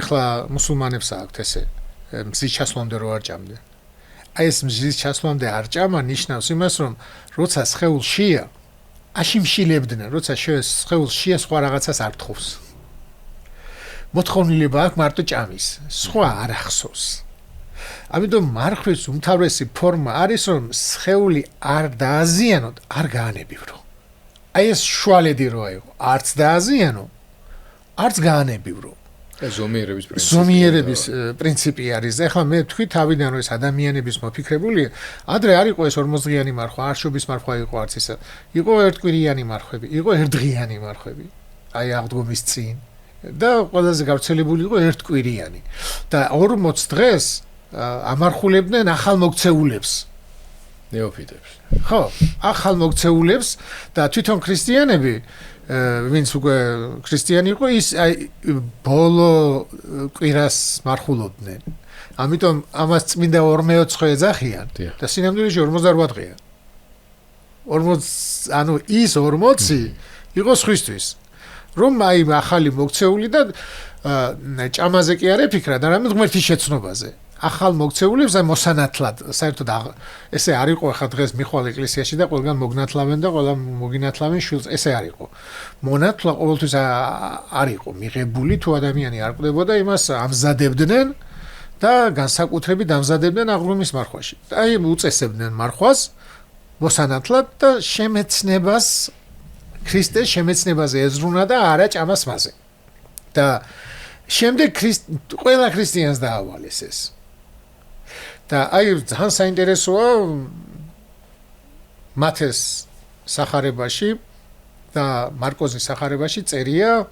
ეხლა მუსულმანებს აქვთ ესე მზის ჩასვლამდე რო არ ჭამდნენ. აი ეს მზის ჩასვლამდე არ ჭამა ნიშნავს იმას რომ როცა სხეულშია აში მშილებდნენ, როცა სხეულშია სხვა რაღაცას არ თხოვს. მოთხოვნილება აქვს მარტო ჭამის, სხვა არ ახსოვს. ამიტომ მარხვის უმთავრესი ფორმა არის რომ სხეული არ დააზიანოთ, არ გაანებივრო. აი ეს შუალედი რო აიღო, არც დააზიანო, არც გაანებივრო. ზომიერების პრინციპი არის. ეხლა მე თქვი თავიდან რომ ეს ადამიანების მოფიქრებულია, ადრე არ იყო ეს 40-დღიანი მარხვა, არშობის მარხვა იყო არც ისა. იყო ერთკვირიანი მარხვები, იყო ერთდღიანი მარხვები. აი აღდგომის წინ და ყველაზე გავრცელებული იყო ერთკვირიანი. და 40 დღეს ამარხულებდნენ ახალ მოქცეულებს. ნეოფიტებს. ხო, ახალ მოქცეულებს და თვითონ ქრისტიანები ვინც უკვე ქრისტიანი იყო, ის აი ბოლო კვირას მარხულობდნენ. ამიტომ ამას წმინდა 44 ეძახიან და სინამდვილეში 48 დღეა. 40 ანუ ის 40 იყო სხვისთვის. რომ აი ახალი მოქცეული და ჭამაზე კი არ ეფიქრა და რამე ღმერთის შეცნობაზე. ახალ მოქცეულებს აი მოსანათლად, საერთოდ ესე არ იყო ახლა დღეს მიხვალ ეკლესიაში და ყველგან მოგნათლავენ და ყველა მოგინათლავენ შვილს, ესე არ იყო. მონათლა ყოველთვის არ იყო მიღებული, თუ ადამიანი არ ყვდებოდა, იმას ამზადებდნენ და განსაკუთრებით ამზადებდნენ აღლუმის მარხვაში. აი უწესებდნენ მარხვას მოსანათლად და შემეცნებას ქრისტეს შემეცნებაზე ეზრუნა და არა ჭამას მასე. და შემდეგ ყველა ქრისტიანს დაავალეს ეს. და აი ძალიან საინტერესოა მათეს სახარებაში და მარკოზის სახარებაში წერია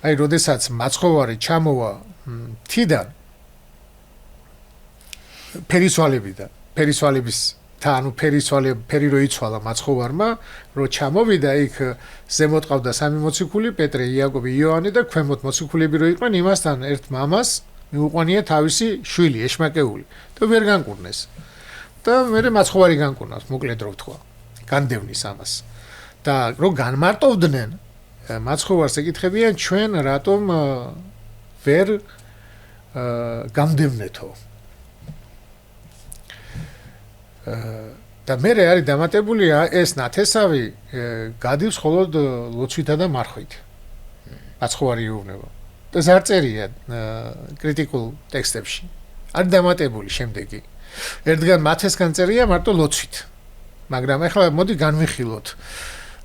აი როდესაც მაცხოვარი ჩამოვა თიდან ფერისვალების ფერი რო იცვალა მაცხოვარმა რო ჩამოვიდა იქ ზემოთ ყავდა სამი მოციქული პეტრე, იაკობი, იოანე და ქვემოთ მოციქულები რო იყვნენ იმასთან ერთ მამას მიუყვანია თავისი შვილი ეშმაკეული და ვერ განკურნეს და მერე მაცხოვარი განკურნავს მოკლედ რო ვთქვა განდევნის ამას და რო განმარტოვდნენ მაცხოვარს ეკითხებიან ჩვენ რატომ ვერ გამდევნეთო და მე არის დამატებული ეს ნათესავი გადივის მხოლოდ ლოცვითა და მარხვით მაცხოვარი იუნება და ზარწერია კრიტიკულ ტექსტებში არის დამატებული შემდეგი ერთგან მათესგან წერია მარტო ლოცვით მაგრამ ახლა მოდი განვიხილოთ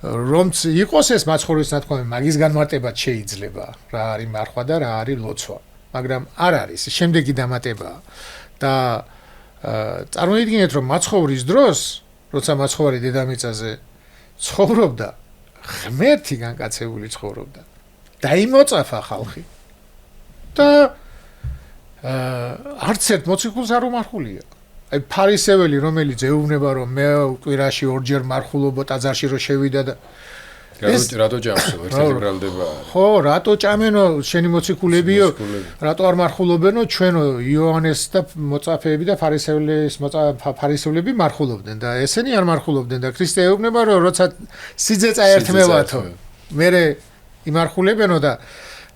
რომც იყოს ეს მაცხოვრის ნათქვამი მაგის განმარტებაც შეიძლება რა არის მარხვა და რა არის ლოცვა მაგრამ არ არის შემდეგი დამატება და წარმოიდგინეთ რომ მაცხოვრის დროს როცა მაცხოვარი დედამიწაზე ცხოვრობდა ღმერთი განკაცებული ცხოვრობდა დაიმოწაფა ხალხი და არც ერთ მოციქულს არ უმარხულია აი ფარისეველი რომელიც ეუბნება რომ მე კვირაში ორჯერ მარხულობ ტაძარში რო შევიდა და რატო ჭამსო ერთად ბრალდება ხო რატო ჭამენო შენი მოციქულებიო რატო არ მარხულობენო ჩვენო იოანეს და მოწაფეები და ფარისევლები მარხულობდნენ და ესენი არ მარხულობდნენ და ქრისტე ეუბნება რომ როცა სიძე წაერთმევათო მე იმარხულებენო და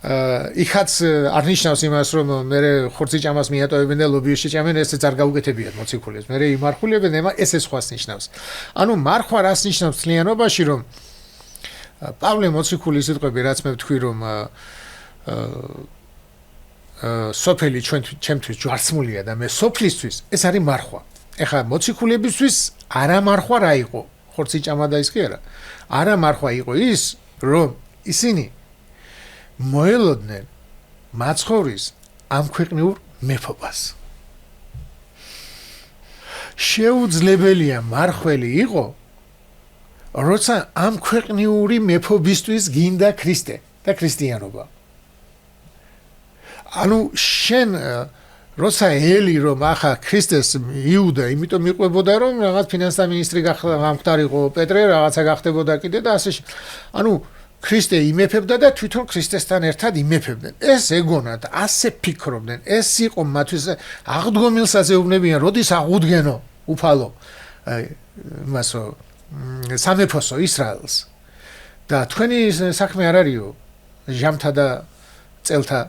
იქაც არ ნიშნავს იმას რომ მე ხორცი ჭამას მიატოვებენ და ლობიოში ჭამენ ესეც არ გაუკეთებიათ მოციქულებს მე იმარხულებენ ესე სხვას ნიშნავს ანუ მარხვა რას ნიშნავს თლიანობაში რომ პავლე მოციქულის სიტყვები რაც მე ვთქვი რომ სოფელი ჩემთვის ჯვარცმულია და მე სოფლისთვის ეს არის მარხვა ეხლა მოციქულებისთვის არა მარხვა რა იყო ხორცი ჭამა და ის კი არა მარხვა იყო ის რომ ისინი მოელოდნენ მაცხოვრის ამ ქვეყნიურ მეფობას შეუძლებელია მარხველი იყო როცა ამ ქვეყნიური მეფობისთვის გინდა ქრისტე და ქრისტიანობა ანუ შენ როცა ელი რომ ახლა ქრისტეს იუდა იმიტომ მიყვებოდა რომ რაღაც ფინანსთა მინისტრი გამხდარიყო პეტრე რაღაცა გახდებოდა კიდე და ასე ანუ ქრისტე იმეფებდა და თვითონ ქრისტესთან ერთად იმეფებდნენ ეს ეგონათ ასე ფიქრობდნენ ეს იყო მათთვის აღდგომილსაც ეუბნებიან როდის აღუდგენო უფალო იმასო სამეფოსო ისრაელს და თქვენი საქმე არ არისო ჟამთა და წელთა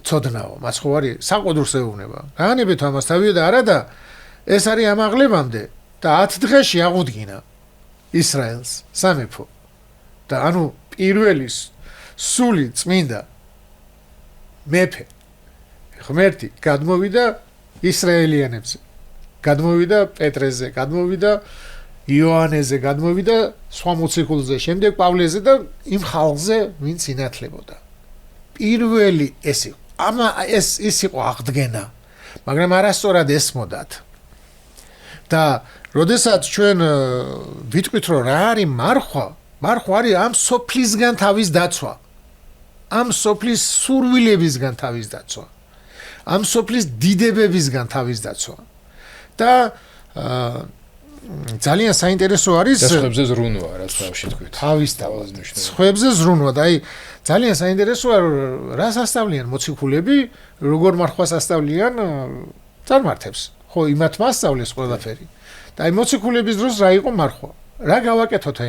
ცოდნაო მაცხოვარი საყოდურს ეუბნება გაანებეთ ამას თავი და არა და ეს არის ამ აღლებამდე და 10 დღეში აღუდგინა ისრაელს სამეფო და ანუ პირველი სული წმინდა მეფე ღმერთი გადმოვიდა ისრაელიანებზე გადმოვიდა პეტრეზე გადმოვიდა იოანეზე გადმოვიდა სხვა მოციქულზე შემდეგ პავლეზე და იმ ხალხზე ვინც ინათლებოდა პირველი ეს იყო ამა ეს იყო აღდგენა მაგრამ არასწორად ესმოდათ და როდესაც ჩვენ ვიტყვით რომ რა არის მარხვა არის ამ სოფლისგან თავის დაცვა ამ სოფლის სურვილებისგან თავის დაცვა ამ სოფლის დიდებებისგან თავის დაცვა და ძალიან საინტერესო არის სხვებზე ზრუნვა რაც თავში თქვით თავისთავად სხვებზე ზრუნვა და აი ძალიან საინტერესოა რას ასწავლიან მოციქულები როგორ მარხვას ასწავლიან წარმართებს ხო იმათ მასწავლეს ყველაფერი და აი მოციქულების დროს რა იყო მარხვა რა გავაკეთოთ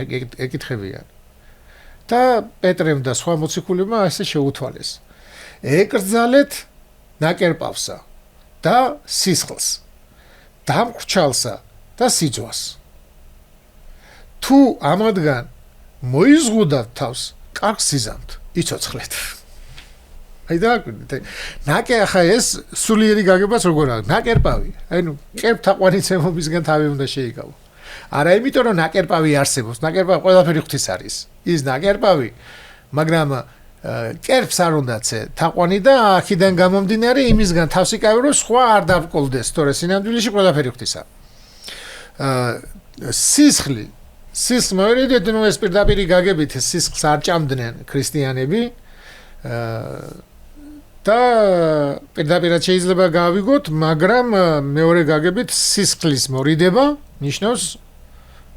ეკითხებიან და პეტრემ და სხვა მოციქულებმა ასე შეუთვალეს ეკრძალეთ ნაკერპავსა და სისხლს დამხრჩალსა და სიძვას თუ ამადგან მოიზღუდათ თავს კარგს იზამთ იცოცხლეთ აი და ნაკე ახლა ეს სულიერი გაგებაც როგორ არის ნაკერპავი აი ნუ კერპთაყვანიცემობისგან თავი უნდა შეიკავო არა იმიტომ რომ ნაკერპავი არსებობს ნაკერპავი ყველაფერი ღვთის არის ის ნაკერპავი მაგრამ კერპს არ უნდაცე თაყვანი და აქიდან გამომდინარე იმისგან თავს იკავე რომ სხვა არ დავყოლდეს თორე სინამდვილეში ყველაფერი ღვთისა სისხლს მოერიდეთ ნუ ეს პირდაპირ გაგებით სისხლს არ ჭამდნენ ქრისტიანები და პირდაპირ შეიძლება გავიგოთ მაგრამ მეორე გაგებით სისხლის მორიდება ნიშნავს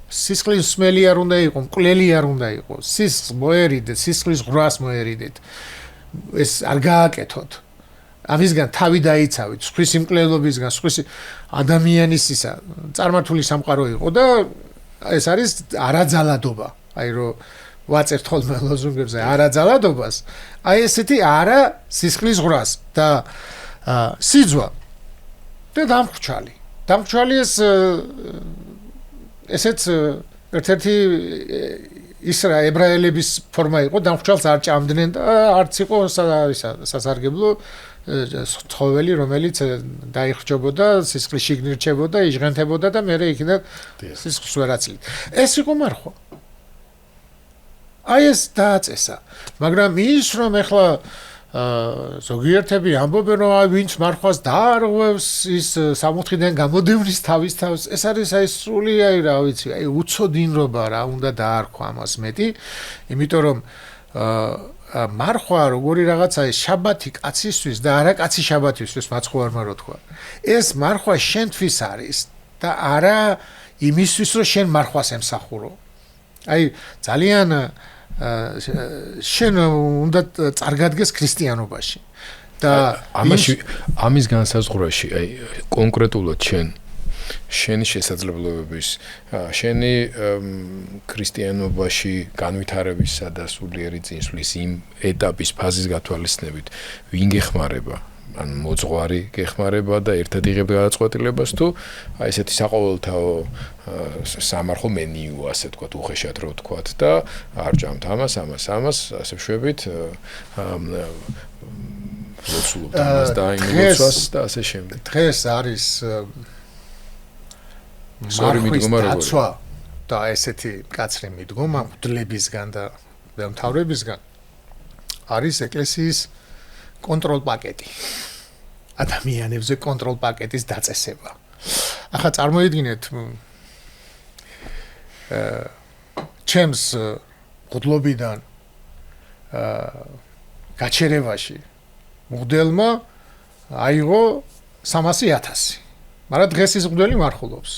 სისხლის სმელი არ უნდა იყო, მკვლელი არ უნდა იყო. სისხლს მოერიდეთ, სისხლის ღრას მოერიდეთ. ეს არ გააკეთოთ. ამისგან თავი დაიცავით, სხვის იმკვლელობისგან, სხვის ადამიანის ისა წარმართული სამყარო იყო და ეს არის არაძალადობა. აი რომ ვაწერთ ხოლმე ლოზუნგებზე არაძალადობას. აი ესეთი არა სისხლის ღრას და სიძვა და დამრჩალი. დამრჩალი ესეც ერთ-ერთი ისრა ებრაელების ფორმა იყო, დამრჩალს არ ჭამდნენ და არც იყო სასარგებლო ცხოველი, რომელიც დაიხრჩებოდა, სისხლის შიგნით რჩებოდა, იჟღენთებოდა და მერე იქიდან სისხლს ვერ აწლით. ეს იყო მარხვა. აი ეს დააწესა. მაგრამ ის რომ ეხლა ზოგიერთები ამბობენ რომ ვინც მარხვას დაარღვევს ის სამოთხიდან გამოდევნის თავის თავს ეს არის აი სრული აი რა ვიცი აი უცოდინრობა რა უნდა დაარქვა ამას მეტი იმიტომ რომ მარხვა როგორი რაღაცა შაბათი კაცისთვის და არა კაცი შაბათისთვის მაცხოვარმა რო თქვა ეს მარხვა შენთვის არის და არა იმისთვის რომ შენ მარხვას ემსახურო აი ძალიან შენ უნდა წარგადგეს ქრისტიანობაში და ამის განსაზღვრაში აი კონკრეტულად შენი შესაძლებლობების შენი ქრისტიანობაში განვითარებისა და სულიერი წინსვლის იმ ეტაპის ფაზის გათვალისწინებით ვინ გეხმარება ან მოძღვარი გეხმარება და ერთად იღებ გადაწყვეტილებას თუ აი ესეთი საყოველთაო სამარხო მენიუ ასე თქვა უხეშად რო თქვა და არ ჭამთ ამას ასე ვშვებით ლოცულობთ ამას და იმოცვას და ასე შემდეგ დღეს არის მარხვა და ესეთი კაცრი მიდგომა მღვდლებისგან და მთავრებისგან არის ეკლესიის კონტროლ პაკეტი ადამიანებზე კონტროლ პაკეტის დაწესება. ახლა წარმოიდგინეთ ჩემს მღვდლობიდან გაჩერებაში მღვდელმა აიღო 300,000. მაგრამ დღეს ის მღვდელი მარხულობს.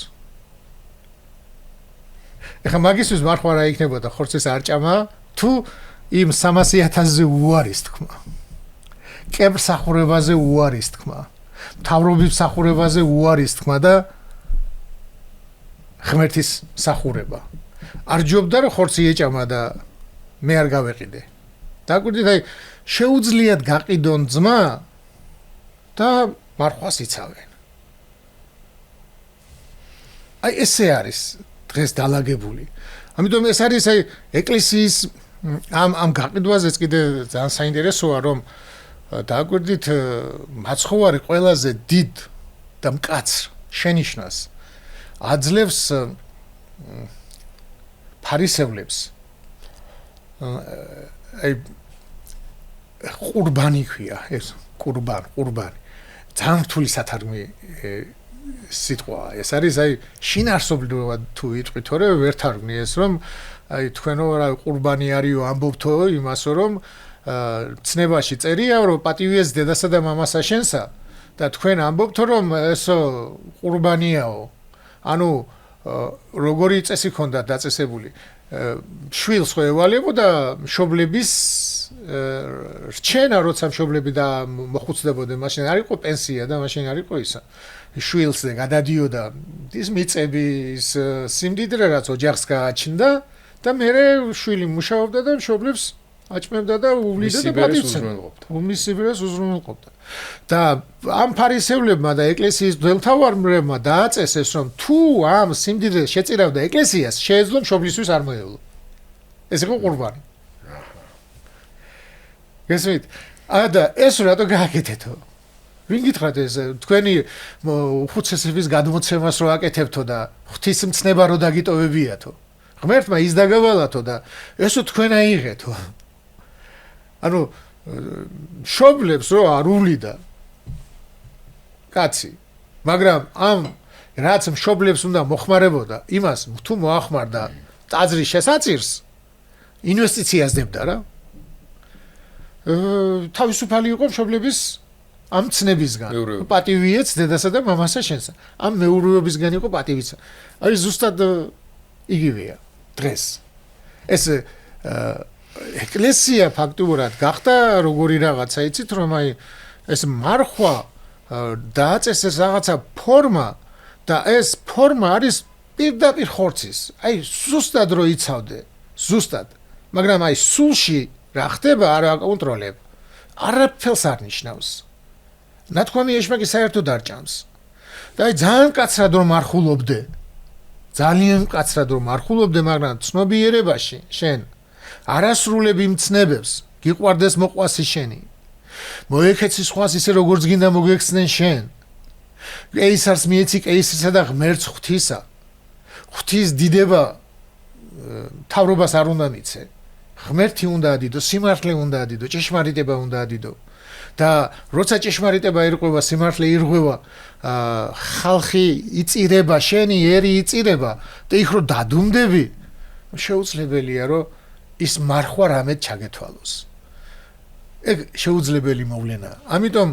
ახლა მაგისთვის მარხვა რა იქნებოდა ხორცის არ ჭამა თუ იმ 300,000-ზე უარის თქმა. კებრ სახურებაზე უარის თქმა. მთავრობის სახურებაზე უარის თქმა და ღმერთის სახურება. არ ჯობდა რომ ხორცი ეჭამა და მე არ გავეყიდე. დაგვირდით აი შეუძლიათ გაყიდონ ძმა და მარხვას იცავენ. აი ესე არის დღეს დალაგებული. ამიტომ ეს არის აი ეკლესიის ამ გაყიდვაზეც კიდე ძალიან საინტერესოა რომ დაგვირდით მაცხოვარი ყველაზე დიდ და მკაცრ შენიშვნას აძლევს ფარისევლებს აი ყურბანი ქვია ეს ყურბანი ძალიან რთული სათარგმნი სიტყვა ეს არის აი შინაარსობრივად თუ იტყვით თორე ვერ თარგმნი ეს რომ აი თქვენო რა ყურბანი არისო ამბობთო იმასო რომ ცნებაში წერია რომ პატივიეს დედასა და მამასა შენსა და თქვენ ამბობთო რომ ესო ყურბანიაო ანუ როგორი წესი ქონდა დაწესებული შვილს ხო ევალებოდა მშობლების რჩენა როცა მშობლები და მოხუცდებოდნენ მაშინ არ იყო პენსია და მაშინ არ იყო ისა შვილს გადადიოდა ის მიწების სიმდიდრე რაც ოჯახს გააჩნდა და მერე შვილი მუშაობდა და მშობლებს აჭმევდა და უვლიდა და პატივცემდა. უმის სიბერეს უზრუნველყოფდა. და ამ ფარისევლებმა და ეკლესიის მღვდელმთავარებმა დააწესეს რომ თუ ამ სიმდიდრეს შეწირავდა ეკლესიას, შეეძლო მშობლისთვის არ მოევლო. ეს იყო ყურბანი. გესმით? და ეს რატო გააკეთეთო? ვინ გითხრათ ეს თქვენი უხუცესების გადმოცემას რო აკეთებთო და ღვთისმცნება რო დაგიტოვებიათო. ღმერთმა ის დაგავალათო და ესო თქვენ აიღეთო. ანუ მშობლებს რო არ უვლიდა კაცი, მაგრამ ამ რაც მშობლებს უნდა მოხმარებოდა, იმას თუ მოახმარდა ტაძრის შესაწირს, ინვესტიციას დებდა რა. თავისუფალი იყო მშობლების ამ ცნებისგან. პატივიეც დედასა და მამასა შენსა. ამ მეურვეობისგან იყო პატივიცა. აი ზუსტად იგივეა დღეს. ეს ეკლესია ფაქტურად გახდა როგორი რაღაცა, იცით რომ აი ეს მარხვა დააწესეს რაღაცა ფორმა და ეს ფორმა არის პირდაპირ ხორცის. აი ზუსტად რო იცავდე, ზუსტად. მაგრამ აი სულში რა ხდება არ აკონტროლებ. არაფერს არ ნიშნავს. ნათქვამი ეშმაკი საერთოდ არ ჭამს. და აი ძალიან კაცრად რომ მარხულობდე. ძალიან კაცრად რომ მარხულობდე, მაგრამ ცნობიერებაში შენ არასრულები მცნებებს, გიყვარდეს მოყვასი შენი. მოექეცი სხვას ისე როგორც გინდა მოგექცნენ შენ. კეისარს მიეცი კეისრისა და ღმერთს ღვთისა. ღვთის დიდება თავრობას არ უნდა მიცე. ღმერთი უნდა ადიდო, სიმართლე უნდა ადიდო, ჭეშმარიტება უნდა ადიდო. და როცა ჭეშმარიტება ირღვევა, სიმართლე ირღვევა, ხალხი იწირება, შენი ერი იწირება და იქ რო დადუმდები, შეუძლებელია რომ ის მარხვა რამედ ჩაგეთვალოს. ეგ შეუძლებელი მოვლენაა. ამიტომ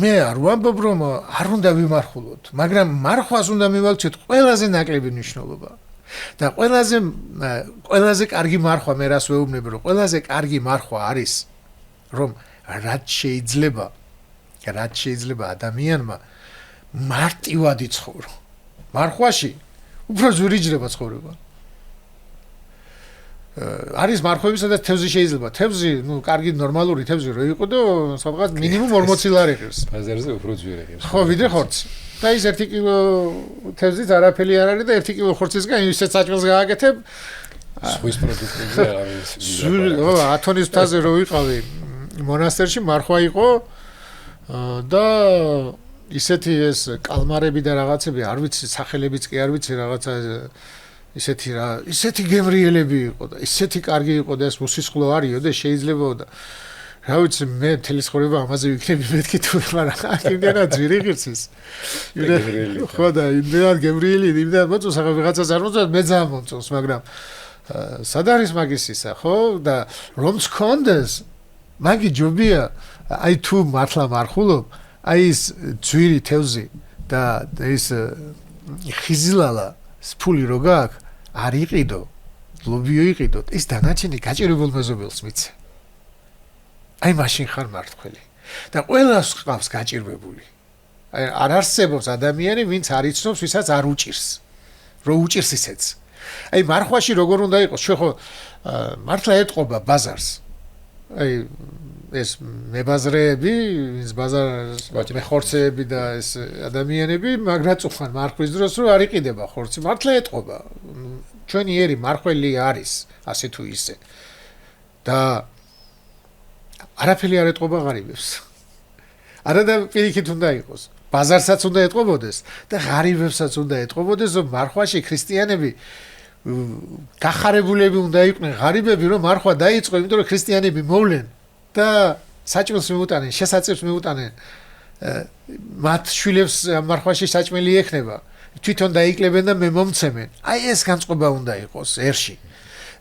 მე არ ვამბობ რომ არ უნდა ვიმარხულოთ, მაგრამ მარხვას უნდა მივალჩეთ ყველაზე ნაკლები მნიშვნელობა. და ყველაზე კარგი მარხვა მე რას ვეუბნები, რომ ყველაზე კარგი მარხვა არის რომ რაც შეიძლება ადამიანმა მარტივად იცხოვრო. მარხვაში უფრო ზურიჯდება ცხოვრება. არის მარხვებისა და თევზი შეიძლება. თევზი, კარგი ნორმალური თევზი რო იყო და სადღაც მინიმუმ 40 ლარი ღირს. ბაზარზე უფრო ძვირი ღირს. ხო, ვიდრე ხორცი. და ის 1 კილო თევზით არაფერი არ არის და 1 კილო ხორცისგან ისეთ საჭმელს გააკეთებ. სხვის პროდუქტებზე არის. ო, ათონის მთაზე რო ვიყავი მონასტერში მარხვა იყო და ისეთი ეს კალმარები და რაღაცები არ ვიცი, სახელებიც კი არ ვიცი, რაღაცა ისეთი გემრიელები იყო და ისეთი კარგი იყო და ეს მოსისხლო არისო და შეიძლებაო და რა ვიცი მე მთელი ცხოვრება ამაზე ვიქნები მეთქი თუ მაგრამ იმდენად ძვირი ღირსის. ხო და იმდენად გემრიელი, იმდენად მოწონს, ახლა ვიღაცას არ მოწონს, მე ძალიან მომწონს, მაგრამ სად არის მაგისისა, ხო? და რომც კონდეს მაგი ჯობია, აი თუ მართლა მარხულობ, აი ეს ძვირი თევზი და ეს ხიზილალა სფული რო გაქვს, არ იყიდო, ლობიო იყიდო, ის დანარჩენი გაჭირებულ მეზობელს მიცე. აი მაშინ ხარ მართლი. და ყველას ყავს გაჭირვებული. აი არ არსებობს ადამიანი, ვინც არ იცნობს, ვისაც არ უჭირს. რო უჭირს ისეც. აი მარხვაში როგორ უნდა იყოს, შე ხო მართლა ეტყობა ბაზარს. აი ეს მებაზრეები, ვინც ბაზარს მეხორცეები და ეს ადამიანები მაგრად წუხან მარხვის დროს რომ არ იყიდება ხორცი. მართლა ეტყობა. ჩვენი ერი მარხველი არის, ასე თუ ისე. და არაფერი არ ეტყობა ღარიბებს. არა და პირიქით უნდა იყოს. ბაზარსაც უნდა ეტყობოდეს და ღარიბებსაც უნდა ეტყობოდეს, რომ მარხვაში ქრისტიანები გახარებულები უნდა იყვნენ ღარიბები, რომ მარხვა დაიწყო, იმიტომ რომ ქრისტიანები მოვლენ და საჭმელს მიუტანენ, შესაწირს მიუტანენ. მათ შვილებს მარხვაში საჭმელი ექნება. თვითონ დაიკლებენ და მე მომცემენ. აი ეს განწყობა უნდა იყოს ერში.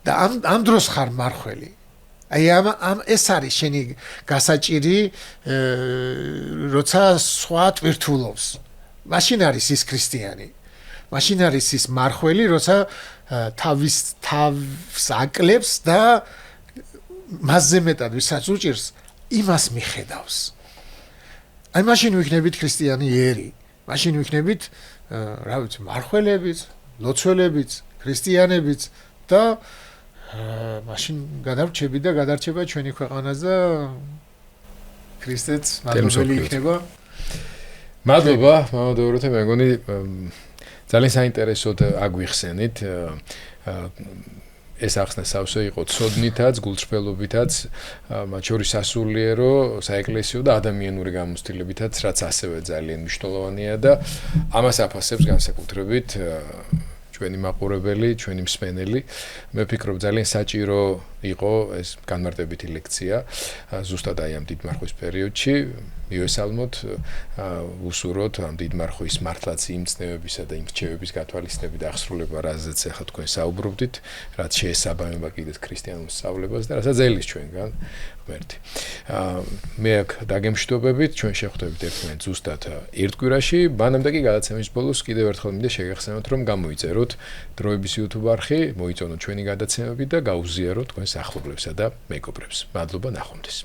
და ამ დროს ხარ მარხველი. აი ამ ეს არის შენი გასაჭირი, როცა სხვა ტვირთულობს. მაშინ არის ის ქრისტიანი. მაშინ არის ის მარხველი, როცა თავს აკლებს და მასზე მეტად ვისაც უჭირს, იმას მიხედავს. აი მაშინ ვიქნებით ქრისტიანი ერი. მაშინ ვიქნებით, რა ვიცი, მარხველებიც, ლოცველებიც, ქრისტიანებიც და მაშინ გადარჩები და გადარჩება ჩვენი ქვეყანაც და ქრისტეც მადლობელი იქნება. მადლობა, მადლობა, მე მგონი ძალიან საინტერესოდ აგვიხსენით. ეს ახსნა სავსე იყო ცოდნითაც, გულწრფელობითაც, მათ შორის სასულიერო, საეკლესიო და ადამიანური გამოცდილებითაც, რაც ასევე ძალიან მნიშვნელოვანია და ამას აფასებს განსაკუთრებით ჩვენი მაყურებელი, ჩვენი მსმენელი. მე ვფიქრობ ძალიან საჭირო იყო ეს განმარტებითი ლექცია ზუსტად აი ამ დიდ მარხვის პერიოდში. მივესალმოთ, უსურვოთ ამ დიდ მარხვის მართლაც იმ ცნებებისა და იმ რჩევების გათვალისწინებით და აღსრულება, რაზეც ახლა თქვენ საუბრობდით, რაც შეესაბამება კიდეც ქრისტიანულ სწავლებას და რასაც ელის ჩვენგან ღმერთი. მე აქ დაგემშვიდობებით, ჩვენ შევხვდებით ერთმანეთს ზუსტად ერთ კვირაში, მანამდე კი გადაცემის ბოლოს კიდევ ერთხელ მინდა შეგახსენოთ, რომ გამოიწეროთ დროების YouTube არხი, მოიწონოთ ჩვენი გადაცემები და გაუზიაროთ თქვენს ახლობლებსა და მეგობრებს. მადლობა, ნახვამდის.